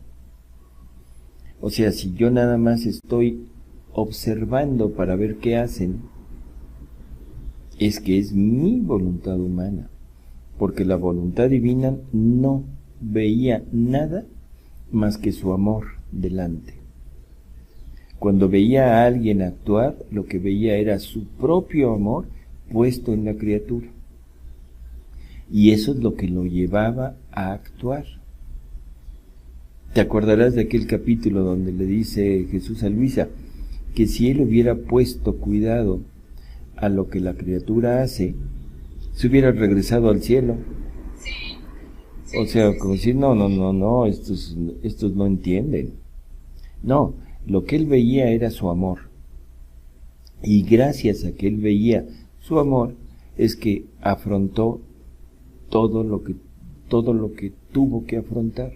O sea, si yo nada más estoy observando para ver qué hacen, es que es mi voluntad humana, porque la voluntad divina no veía nada más que su amor delante. Cuando veía a alguien actuar, lo que veía era su propio amor puesto en la criatura. Y eso es lo que lo llevaba a actuar. ¿Te acordarás de aquel capítulo donde le dice Jesús a Luisa que si él hubiera puesto cuidado a lo que la criatura hace, se hubiera regresado al cielo? Sí. O sea, como decir, no, estos no entienden. No, lo que él veía era su amor. Y gracias a que él veía su amor, es que afrontó todo lo que tuvo que afrontar.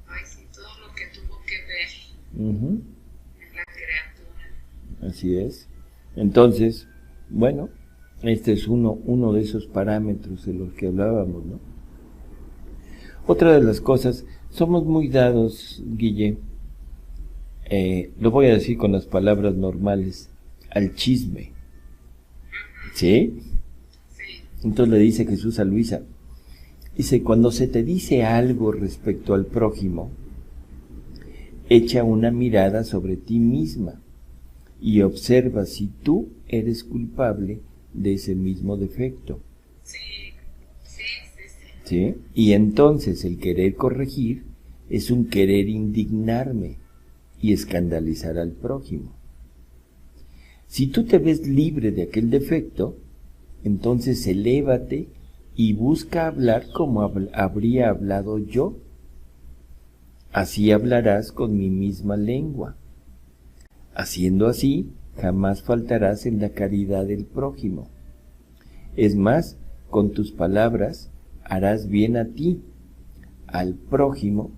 Ay, sí, todo lo que tuvo que ver Ujú. en la criatura. Así es. Entonces, bueno, este es uno de esos parámetros de los que hablábamos, ¿no? Otra de las cosas, somos muy dados, Guille, lo voy a decir con las palabras normales, al chisme. ¿Sí? Sí, Entonces le dice Jesús a Luisa, dice, cuando se te dice algo respecto al prójimo, echa una mirada sobre ti misma y observa si tú eres culpable de ese mismo defecto. sí, sí, sí, sí. ¿Sí? Y entonces el querer corregir es un querer indignarme y escandalizar al prójimo. Si tú te ves libre de aquel defecto, entonces elévate y busca hablar como habría hablado yo. Así hablarás con mi misma lengua. Haciendo así, jamás faltarás en la caridad del prójimo. Es más, con tus palabras harás bien a ti, al prójimo,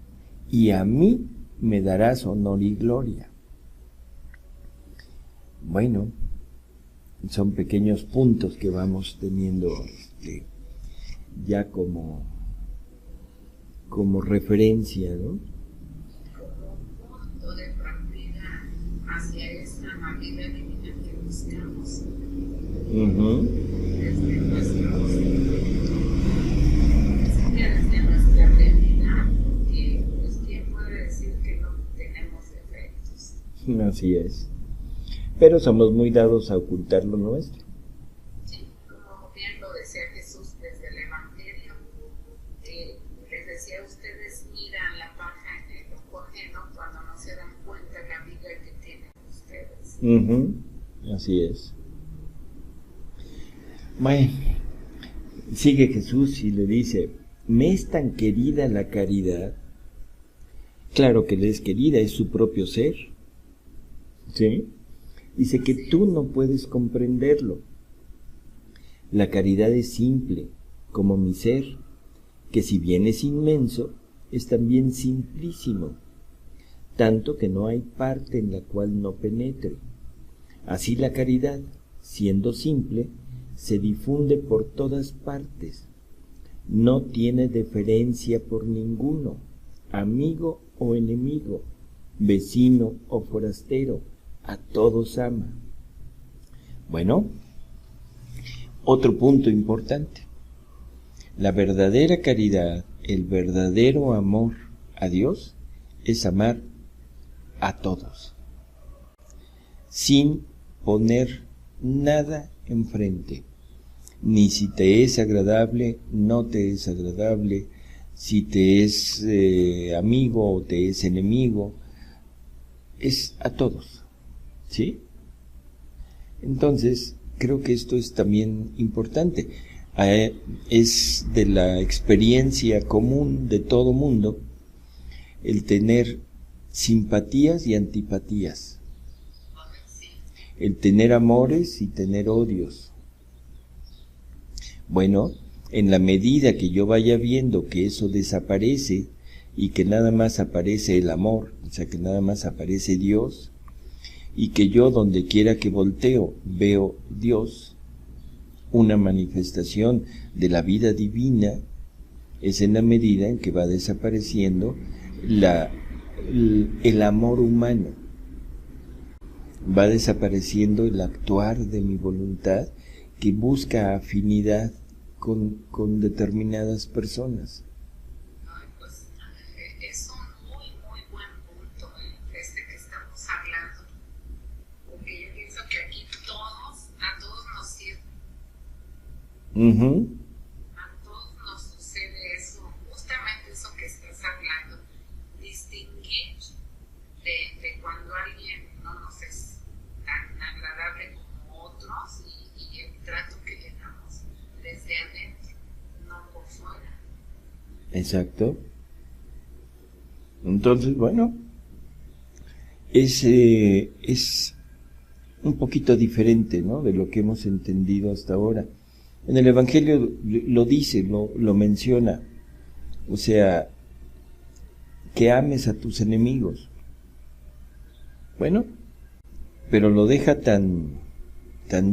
y a mí me darás honor y gloria. Bueno, son pequeños puntos que vamos teniendo ya como referencia, ¿no? Como un punto de partida hacia esa amabilidad divina que buscamos Uh-huh. desde desde nuestra realidad, porque pues quién puede decir que no tenemos defectos. Así es. Pero somos muy dados a ocultar lo nuestro. Sí, como bien lo decía Jesús desde el Evangelio, les decía, ustedes miran la paja en el ojo ajeno cuando no se dan cuenta la vida que tienen ustedes. Uh-huh. Así es. Bueno, sigue Jesús y le dice, ¿me es tan querida la caridad? Claro que le es querida, es su propio ser. ¿Sí? Dice que tú no puedes comprenderlo. La caridad es simple, como mi ser, que si bien es inmenso, es también simplísimo, tanto que no hay parte en la cual no penetre. Así la caridad, siendo simple, se difunde por todas partes. No tiene deferencia por ninguno, amigo o enemigo, vecino o forastero, a todos ama. Bueno, otro punto importante. La verdadera caridad, el verdadero amor a Dios, es amar a todos, sin poner nada enfrente. Ni si te es agradable, no te es agradable, si te es amigo o te es enemigo, es a todos. ¿Sí? Entonces, creo que esto es también importante. Es de la experiencia común de todo mundo el tener simpatías y antipatías, el tener amores y tener odios. Bueno, en la medida que yo vaya viendo que eso desaparece y que nada más aparece el amor, o sea, que nada más aparece Dios, y que yo donde quiera que volteo veo Dios, una manifestación de la vida divina, es en la medida en que va desapareciendo el amor humano, va desapareciendo el actuar de mi voluntad que busca afinidad con determinadas personas. Pues es un muy, muy buen punto este que estamos hablando, porque yo pienso que aquí a todos nos sirve. Uh-huh. A todos nos sucede eso, justamente eso que estás hablando, distinguir de cuando alguien no nos es tan agradable como otros y el trato que le damos desde adentro, no por fuera. Exacto. Entonces, bueno, es un poquito diferente, ¿no?, de lo que hemos entendido hasta ahora. En el Evangelio lo dice, lo menciona. O sea, que ames a tus enemigos. Bueno, pero lo deja tan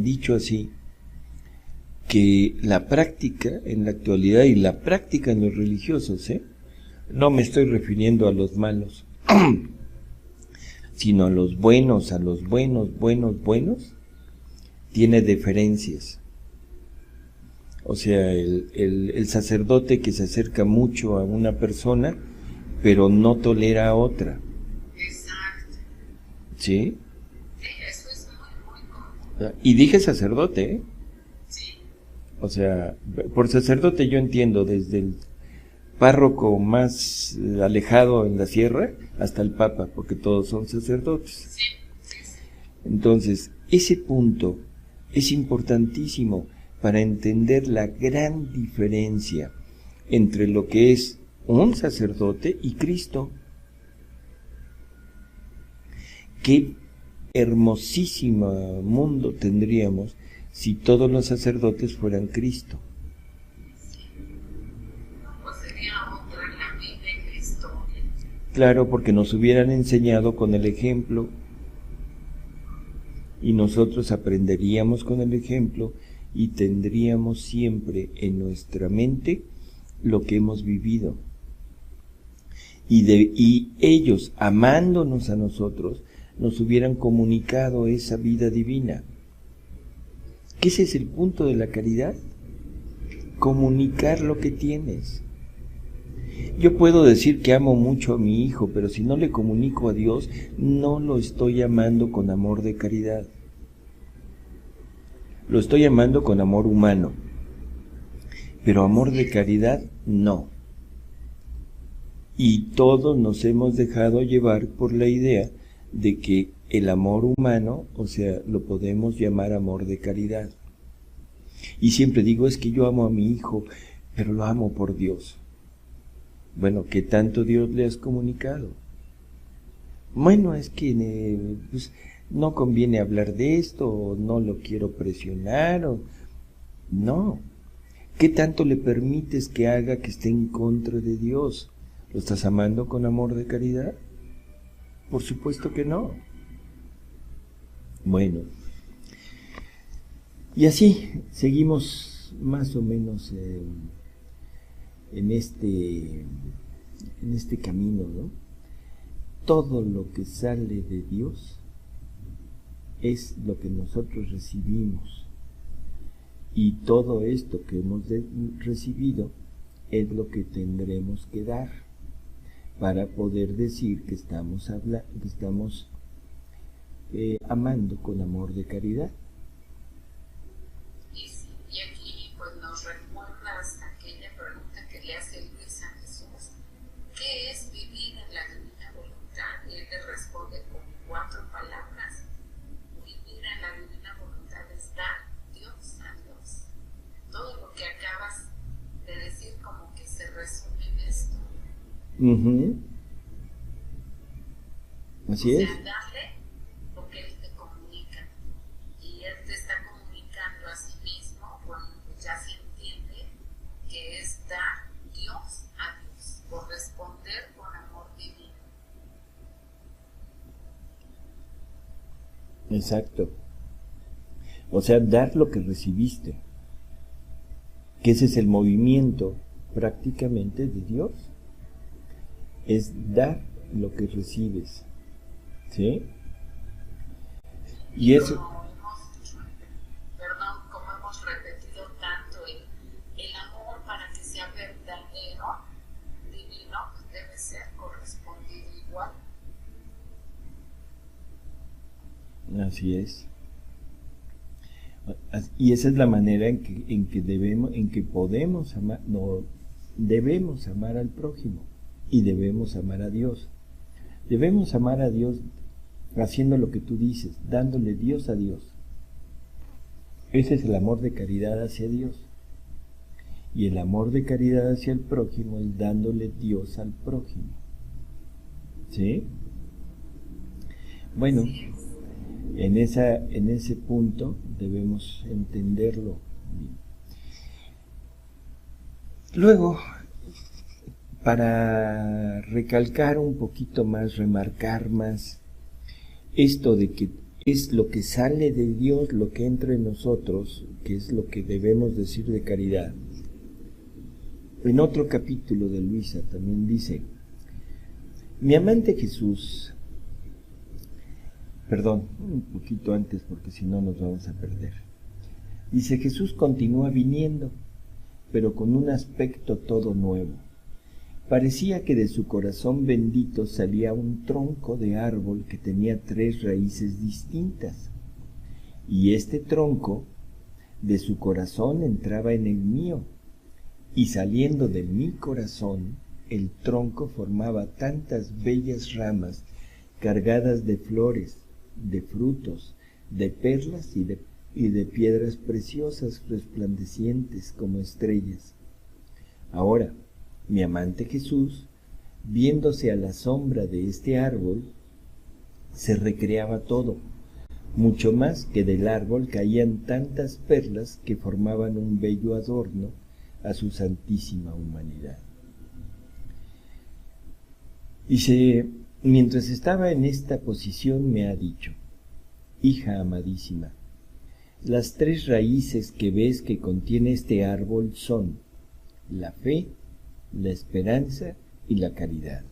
dicho así, que la práctica en la actualidad y la práctica en los religiosos, no me estoy refiriendo a los malos, sino a los buenos, buenos, tiene diferencias. O sea, el sacerdote que se acerca mucho a una persona, pero no tolera a otra. Exacto. ¿Sí? Sí, eso es muy común. Y dije sacerdote, ¿eh? Sí. O sea, por sacerdote yo entiendo desde el párroco más alejado en la sierra hasta el papa, porque todos son sacerdotes. Sí, sí, sí. Entonces, ese punto es importantísimo para entender la gran diferencia entre lo que es un sacerdote y Cristo. Qué hermosísimo mundo tendríamos si todos los sacerdotes fueran Cristo. Pues sería otra la Biblia y la historia. Claro, porque nos hubieran enseñado con el ejemplo y nosotros aprenderíamos con el ejemplo y tendríamos siempre en nuestra mente lo que hemos vivido. Y ellos, amándonos a nosotros, nos hubieran comunicado esa vida divina. ¿Qué ese es el punto de la caridad? Comunicar lo que tienes. Yo puedo decir que amo mucho a mi hijo, pero si no le comunico a Dios, no lo estoy amando con amor de caridad. Lo estoy amando con amor humano, pero amor de caridad no. Y todos nos hemos dejado llevar por la idea de que el amor humano, o sea, lo podemos llamar amor de caridad. Y siempre digo, es que yo amo a mi hijo, pero lo amo por Dios. Bueno, ¿qué tanto Dios le has comunicado? Bueno, es que pues, no conviene hablar de esto, o no lo quiero presionar, o no. ¿Qué tanto le permites que haga que esté en contra de Dios? ¿Lo estás amando con amor de caridad? Por supuesto que no. Bueno, y así seguimos más o menos en este camino, ¿no? Todo lo que sale de Dios es lo que nosotros recibimos, y todo esto que hemos recibido es lo que tendremos que dar para poder decir que estamos amando con amor de caridad. Y aquí pues nos recuerdas aquella pregunta que le hace Luis a Jesús: ¿qué es vivir en la divina voluntad? Y él le responde con 4 palabras: vivir en la divina voluntad es dar Dios a Dios. Todo lo que acabas de decir como que se resume en esto. Así es. O sea, darle lo que Él te comunica. Y Él te está comunicando a sí mismo, bueno, pues ya se entiende que es dar Dios a Dios, corresponder con amor divino. Exacto. O sea, dar lo que recibiste. Que ese es el movimiento prácticamente de Dios. Es dar lo que recibes. ¿Sí? Y eso... Como hemos repetido tanto, el amor, para que sea verdadero, divino, debe ser correspondido igual. Así es. Y esa es la manera en que podemos amar, no, debemos amar al prójimo y debemos amar a Dios. Debemos amar a Dios haciendo lo que tú dices, dándole Dios a Dios. Ese es el amor de caridad hacia Dios. Y el amor de caridad hacia el prójimo es dándole Dios al prójimo. ¿Sí? Bueno, en ese punto debemos entenderlo bien. Luego, para recalcar un poquito más, remarcar más esto de que es lo que sale de Dios, lo que entra en nosotros, que es lo que debemos decir de caridad. En otro capítulo de Luisa también dice: mi amante Jesús, perdón, un poquito antes porque si no nos vamos a perder. Dice: Jesús continúa viniendo, pero con un aspecto todo nuevo. Parecía que de su corazón bendito salía un tronco de árbol que tenía 3 raíces distintas, y este tronco de su corazón entraba en el mío, y saliendo de mi corazón, el tronco formaba tantas bellas ramas cargadas de flores, de frutos, de perlas y de piedras preciosas resplandecientes como estrellas. Ahora, mi amante Jesús, viéndose a la sombra de este árbol, se recreaba todo, mucho más que del árbol caían tantas perlas que formaban un bello adorno a su santísima humanidad. Dice: mientras estaba en esta posición me ha dicho: hija amadísima, las 3 raíces que ves que contiene este árbol son la fe, la esperanza y la caridad.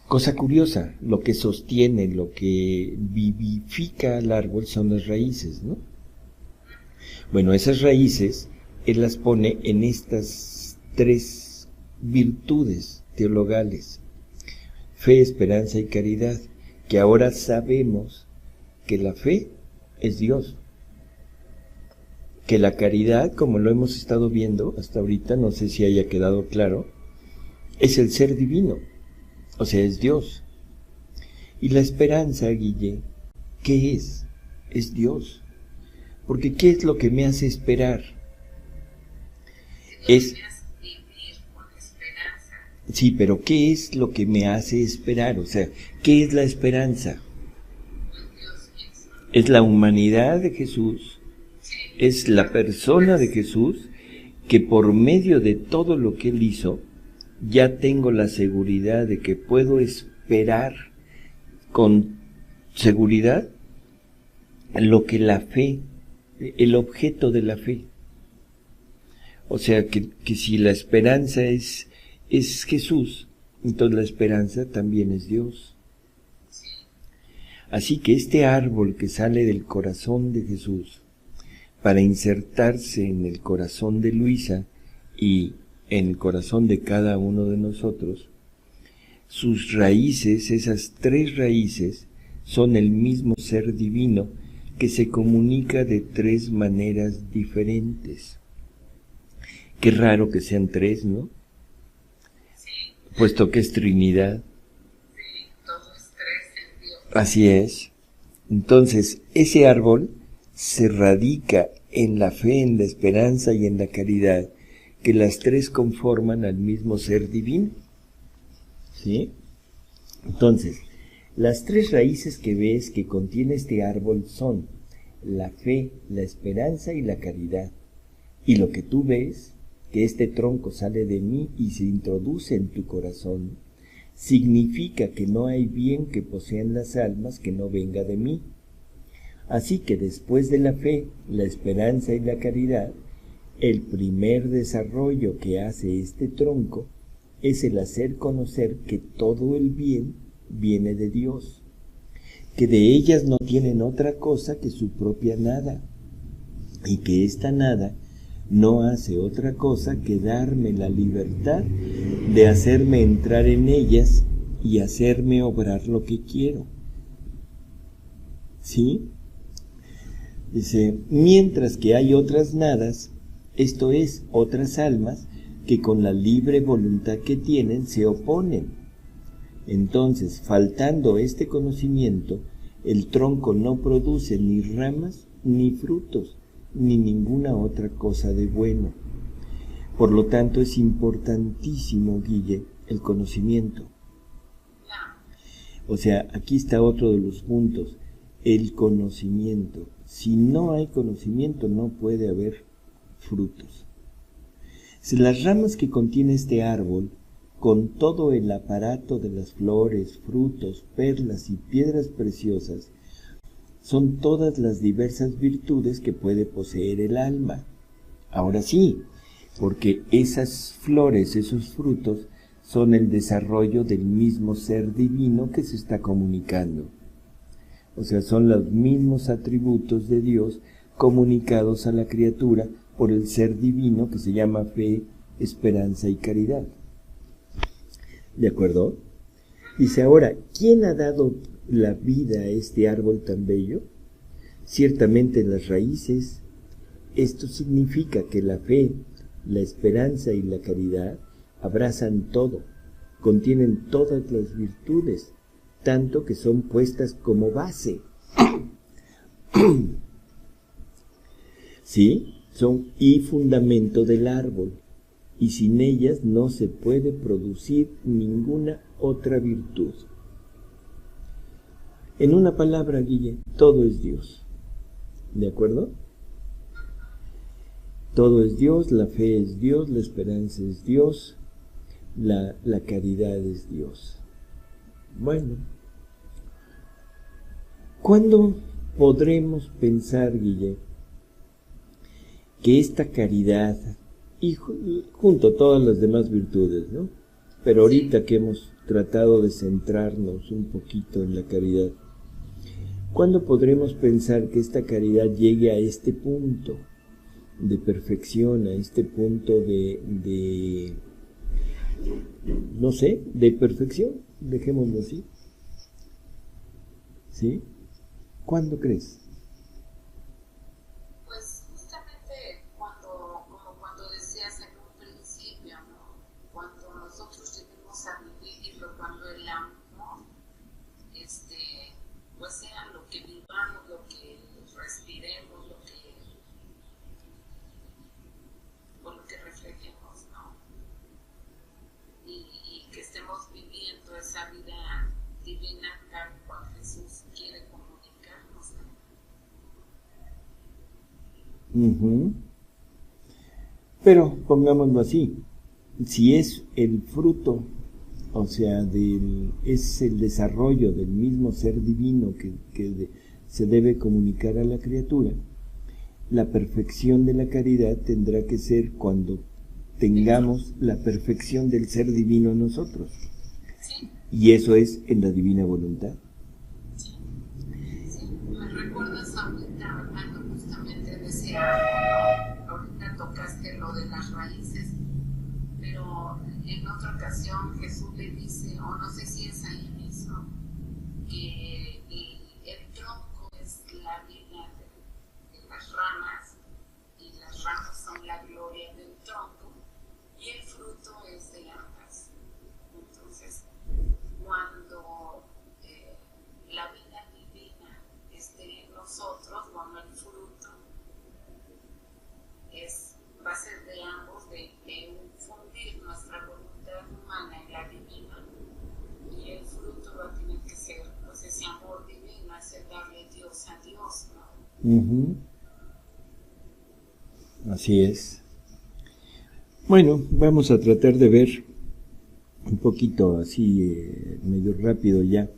Cosa curiosa, lo que sostiene, lo que vivifica al árbol son las raíces, ¿no? Bueno, esas raíces él las pone en estas 3 virtudes teologales: fe, esperanza y caridad, que ahora sabemos que la fe es Dios, que la caridad, como lo hemos estado viendo hasta ahorita, no sé si haya quedado claro, es el ser divino, o sea, es Dios. Y la esperanza, Guille, ¿qué es? Es Dios. Porque ¿qué es lo que me hace esperar? Es... Sí, pero ¿qué es lo que me hace esperar? O sea, ¿qué es la esperanza? Es la humanidad de Jesús, es la persona de Jesús, que por medio de todo lo que Él hizo, ya tengo la seguridad de que puedo esperar con seguridad lo que la fe, el objeto de la fe. O sea, que si la esperanza es Jesús, entonces la esperanza también es Dios. Así que este árbol que sale del corazón de Jesús para insertarse en el corazón de Luisa y en el corazón de cada uno de nosotros, sus raíces, esas 3 raíces, son el mismo ser divino que se comunica de 3 maneras diferentes. Qué raro que sean 3, ¿no? Sí. Puesto que es Trinidad. Sí, todo es 3 en Dios. Así es. Entonces, ese árbol se radica en la fe, en la esperanza y en la caridad, que las 3 conforman al mismo ser divino. ¿Sí? Entonces, las 3 raíces que ves que contiene este árbol son la fe, la esperanza y la caridad. Y lo que tú ves, que este tronco sale de mí y se introduce en tu corazón, significa que no hay bien que posean las almas que no venga de mí. Así que después de la fe, la esperanza y la caridad, el primer desarrollo que hace este tronco es el hacer conocer que todo el bien viene de Dios, que de ellas no tienen otra cosa que su propia nada, y que esta nada no hace otra cosa que darme la libertad de hacerme entrar en ellas y hacerme obrar lo que quiero. ¿Sí? Dice, mientras que hay otras nadas, esto es, otras almas, que con la libre voluntad que tienen se oponen. Entonces, faltando este conocimiento, el tronco no produce ni ramas ni frutos, ni ninguna otra cosa de bueno. Por lo tanto, es importantísimo, Guille, el conocimiento. O sea, aquí está otro de los puntos, el conocimiento. Si no hay conocimiento, no puede haber frutos. Si las ramas que contiene este árbol, con todo el aparato de las flores, frutos, perlas y piedras preciosas, son todas las diversas virtudes que puede poseer el alma. Ahora sí, porque esas flores, esos frutos, son el desarrollo del mismo ser divino que se está comunicando. O sea, son los mismos atributos de Dios comunicados a la criatura por el ser divino que se llama fe, esperanza y caridad. ¿De acuerdo? Dice ahora, ¿quién ha dado la vida a este árbol tan bello? Ciertamente las raíces. Esto significa que la fe, la esperanza y la caridad abrazan todo, contienen todas las virtudes, tanto que son puestas como base. ¿Sí? Son y fundamento del árbol, y sin ellas no se puede producir ninguna otra virtud. En una palabra, Guille, todo es Dios. ¿De acuerdo? Todo es Dios, la fe es Dios, la esperanza es Dios, la caridad es Dios. Bueno, ¿cuándo podremos pensar, Guille, que esta caridad, y junto a todas las demás virtudes, ¿no? Pero ahorita que hemos tratado de centrarnos un poquito en la caridad, ¿cuándo podremos pensar que esta caridad llegue a este punto de perfección, a este punto de no sé, de perfección? Dejémoslo así. ¿Sí? ¿Cuándo crees? Pues justamente como cuando decías en un principio, ¿no? Cuando nosotros lleguemos a vivirlo, cuando el amor, pues sea lo que vivamos, lo que respiremos, lo que reflejemos, ¿no? Y que estemos viviendo esa vida divina tal cual Jesús quiere comunicarnos, ¿no? Pero pongámoslo así, si es el fruto, o sea, es el desarrollo del mismo ser divino que se debe comunicar a la criatura, la perfección de la caridad tendrá que ser cuando tengamos la perfección del ser divino en nosotros. Sí. Y eso es en la divina voluntad. Sí. Me recuerdas ahorita hablando justamente de ese árbol, ¿no? Ahorita tocaste lo de las raíces, pero en otra ocasión Jesús le dice, o no sé si es ahí mismo, que el tronco es la vida de las ramas, y las ramas son la gloria del tronco, y el fruto es de ambas. Entonces, cuando la vida divina esté en nosotros, cuando el fruto va a ser de ambos, de fundir nuestra voluntad humana en la divina, y el fruto va a tener que ser pues ese amor divino, ese darle Dios a Dios, ¿no? Así es. Bueno, vamos a tratar de ver un poquito así, medio rápido ya,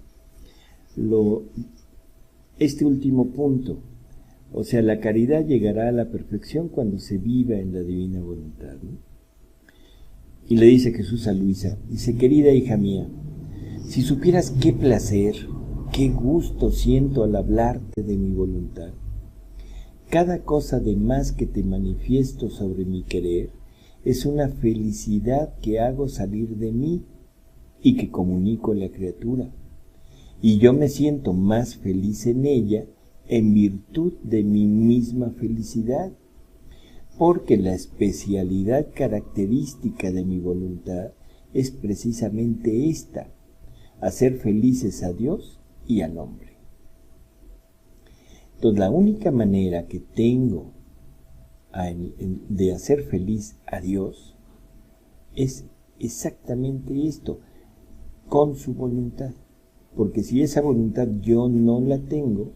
este último punto. O sea, la caridad llegará a la perfección cuando se viva en la divina voluntad, ¿no? Y le dice Jesús a Luisa, dice, querida hija mía, si supieras qué placer, qué gusto siento al hablarte de mi voluntad, cada cosa de más que te manifiesto sobre mi querer es una felicidad que hago salir de mí y que comunico a la criatura, y yo me siento más feliz en ella en virtud de mi misma felicidad, porque la especialidad característica de mi voluntad es precisamente esta, hacer felices a Dios y al hombre. Entonces, la única manera que tengo de hacer feliz a Dios es exactamente esto, con su voluntad, porque si esa voluntad yo no la tengo,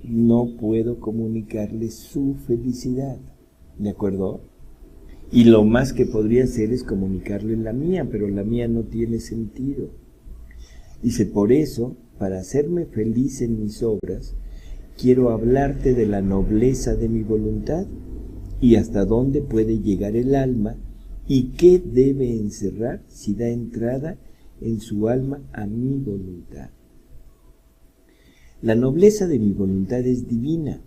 no puedo comunicarle su felicidad, ¿de acuerdo? Y lo más que podría hacer es comunicarle la mía, pero la mía no tiene sentido. Dice, por eso, para hacerme feliz en mis obras, quiero hablarte de la nobleza de mi voluntad y hasta dónde puede llegar el alma y qué debe encerrar si da entrada en su alma a mi voluntad. La nobleza de mi voluntad es divina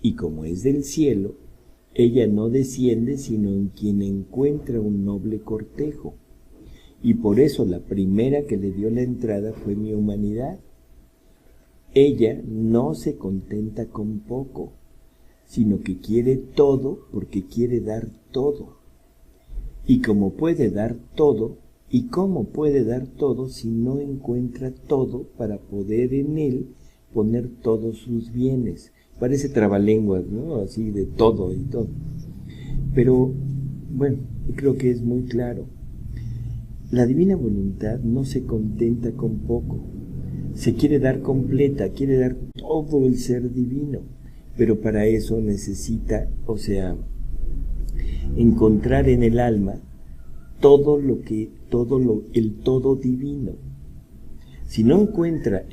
y como es del cielo, ella no desciende sino en quien encuentra un noble cortejo. Y por eso la primera que le dio la entrada fue mi humanidad. Ella no se contenta con poco, sino que quiere todo porque quiere dar todo. Y como puede dar todo, ¿y cómo puede dar todo si no encuentra todo para poder en él poner todos sus bienes? Parece trabalenguas, ¿no? Así de todo y todo. Pero, bueno, creo que es muy claro. La divina voluntad no se contenta con poco. Se quiere dar completa, quiere dar todo el ser divino. Pero para eso necesita, encontrar en el alma el todo divino. Si no encuentra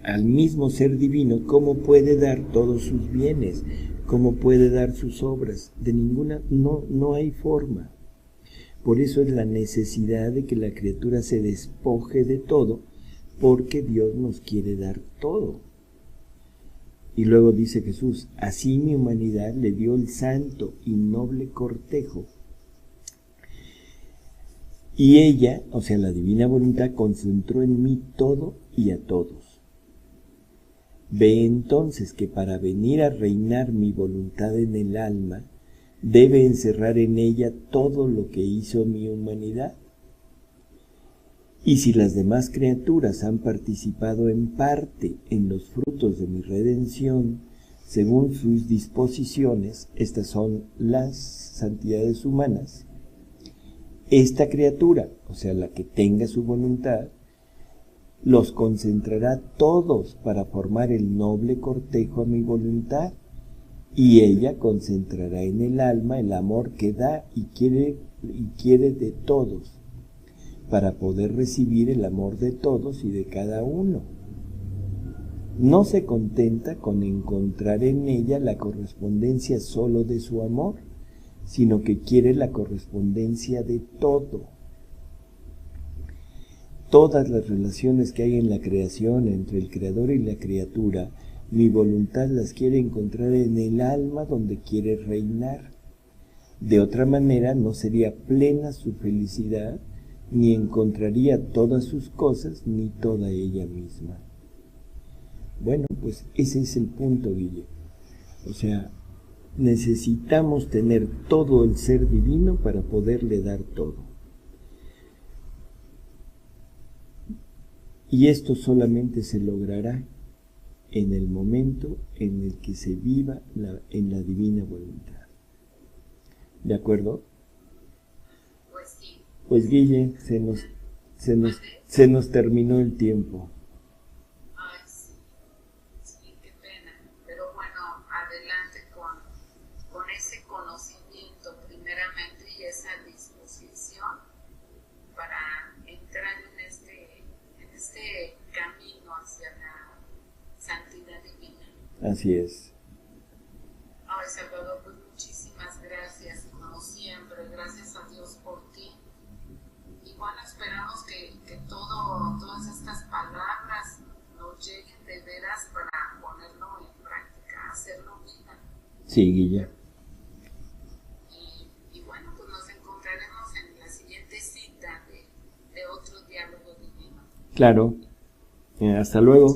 al mismo ser divino, ¿cómo puede dar todos sus bienes? ¿Cómo puede dar sus obras? No hay forma. Por eso es la necesidad de que la criatura se despoje de todo, porque Dios nos quiere dar todo. Y luego dice Jesús, así mi humanidad le dio el santo y noble cortejo. Y ella, la divina voluntad, concentró en mí todo y a todos. Ve entonces que para venir a reinar mi voluntad en el alma, debe encerrar en ella todo lo que hizo mi humanidad. Y si las demás criaturas han participado en parte en los frutos de mi redención, según sus disposiciones, estas son las santidades humanas, esta criatura, la que tenga su voluntad, los concentrará todos para formar el noble cortejo a mi voluntad, y ella concentrará en el alma el amor que da y quiere de todos, para poder recibir el amor de todos y de cada uno. No se contenta con encontrar en ella la correspondencia solo de su amor, sino que quiere la correspondencia de todo. Todas las relaciones que hay en la creación entre el Creador y la criatura, mi voluntad las quiere encontrar en el alma donde quiere reinar. De otra manera no sería plena su felicidad, ni encontraría todas sus cosas, ni toda ella misma. Bueno, pues ese es el punto, Guille. Necesitamos tener todo el ser divino para poderle dar todo. Y esto solamente se logrará en el momento en el que se viva en la divina voluntad. ¿De acuerdo? Pues sí. Pues Guille, se nos terminó el tiempo. Ay, sí. Sí, qué pena. Pero bueno, adelante con ese conocimiento primeramente y esa disposición para entrar en este camino hacia la santidad divina. Así es. Ay, Salvador, pues muchísimas gracias, como siempre, gracias a Dios por ti. Y bueno, esperamos que todas estas palabras nos lleguen de veras para ponerlo en práctica, hacerlo vida. Sí, Guille. Y bueno, pues nos encontraremos en la siguiente cita de otro diálogo divino. Claro. Hasta luego.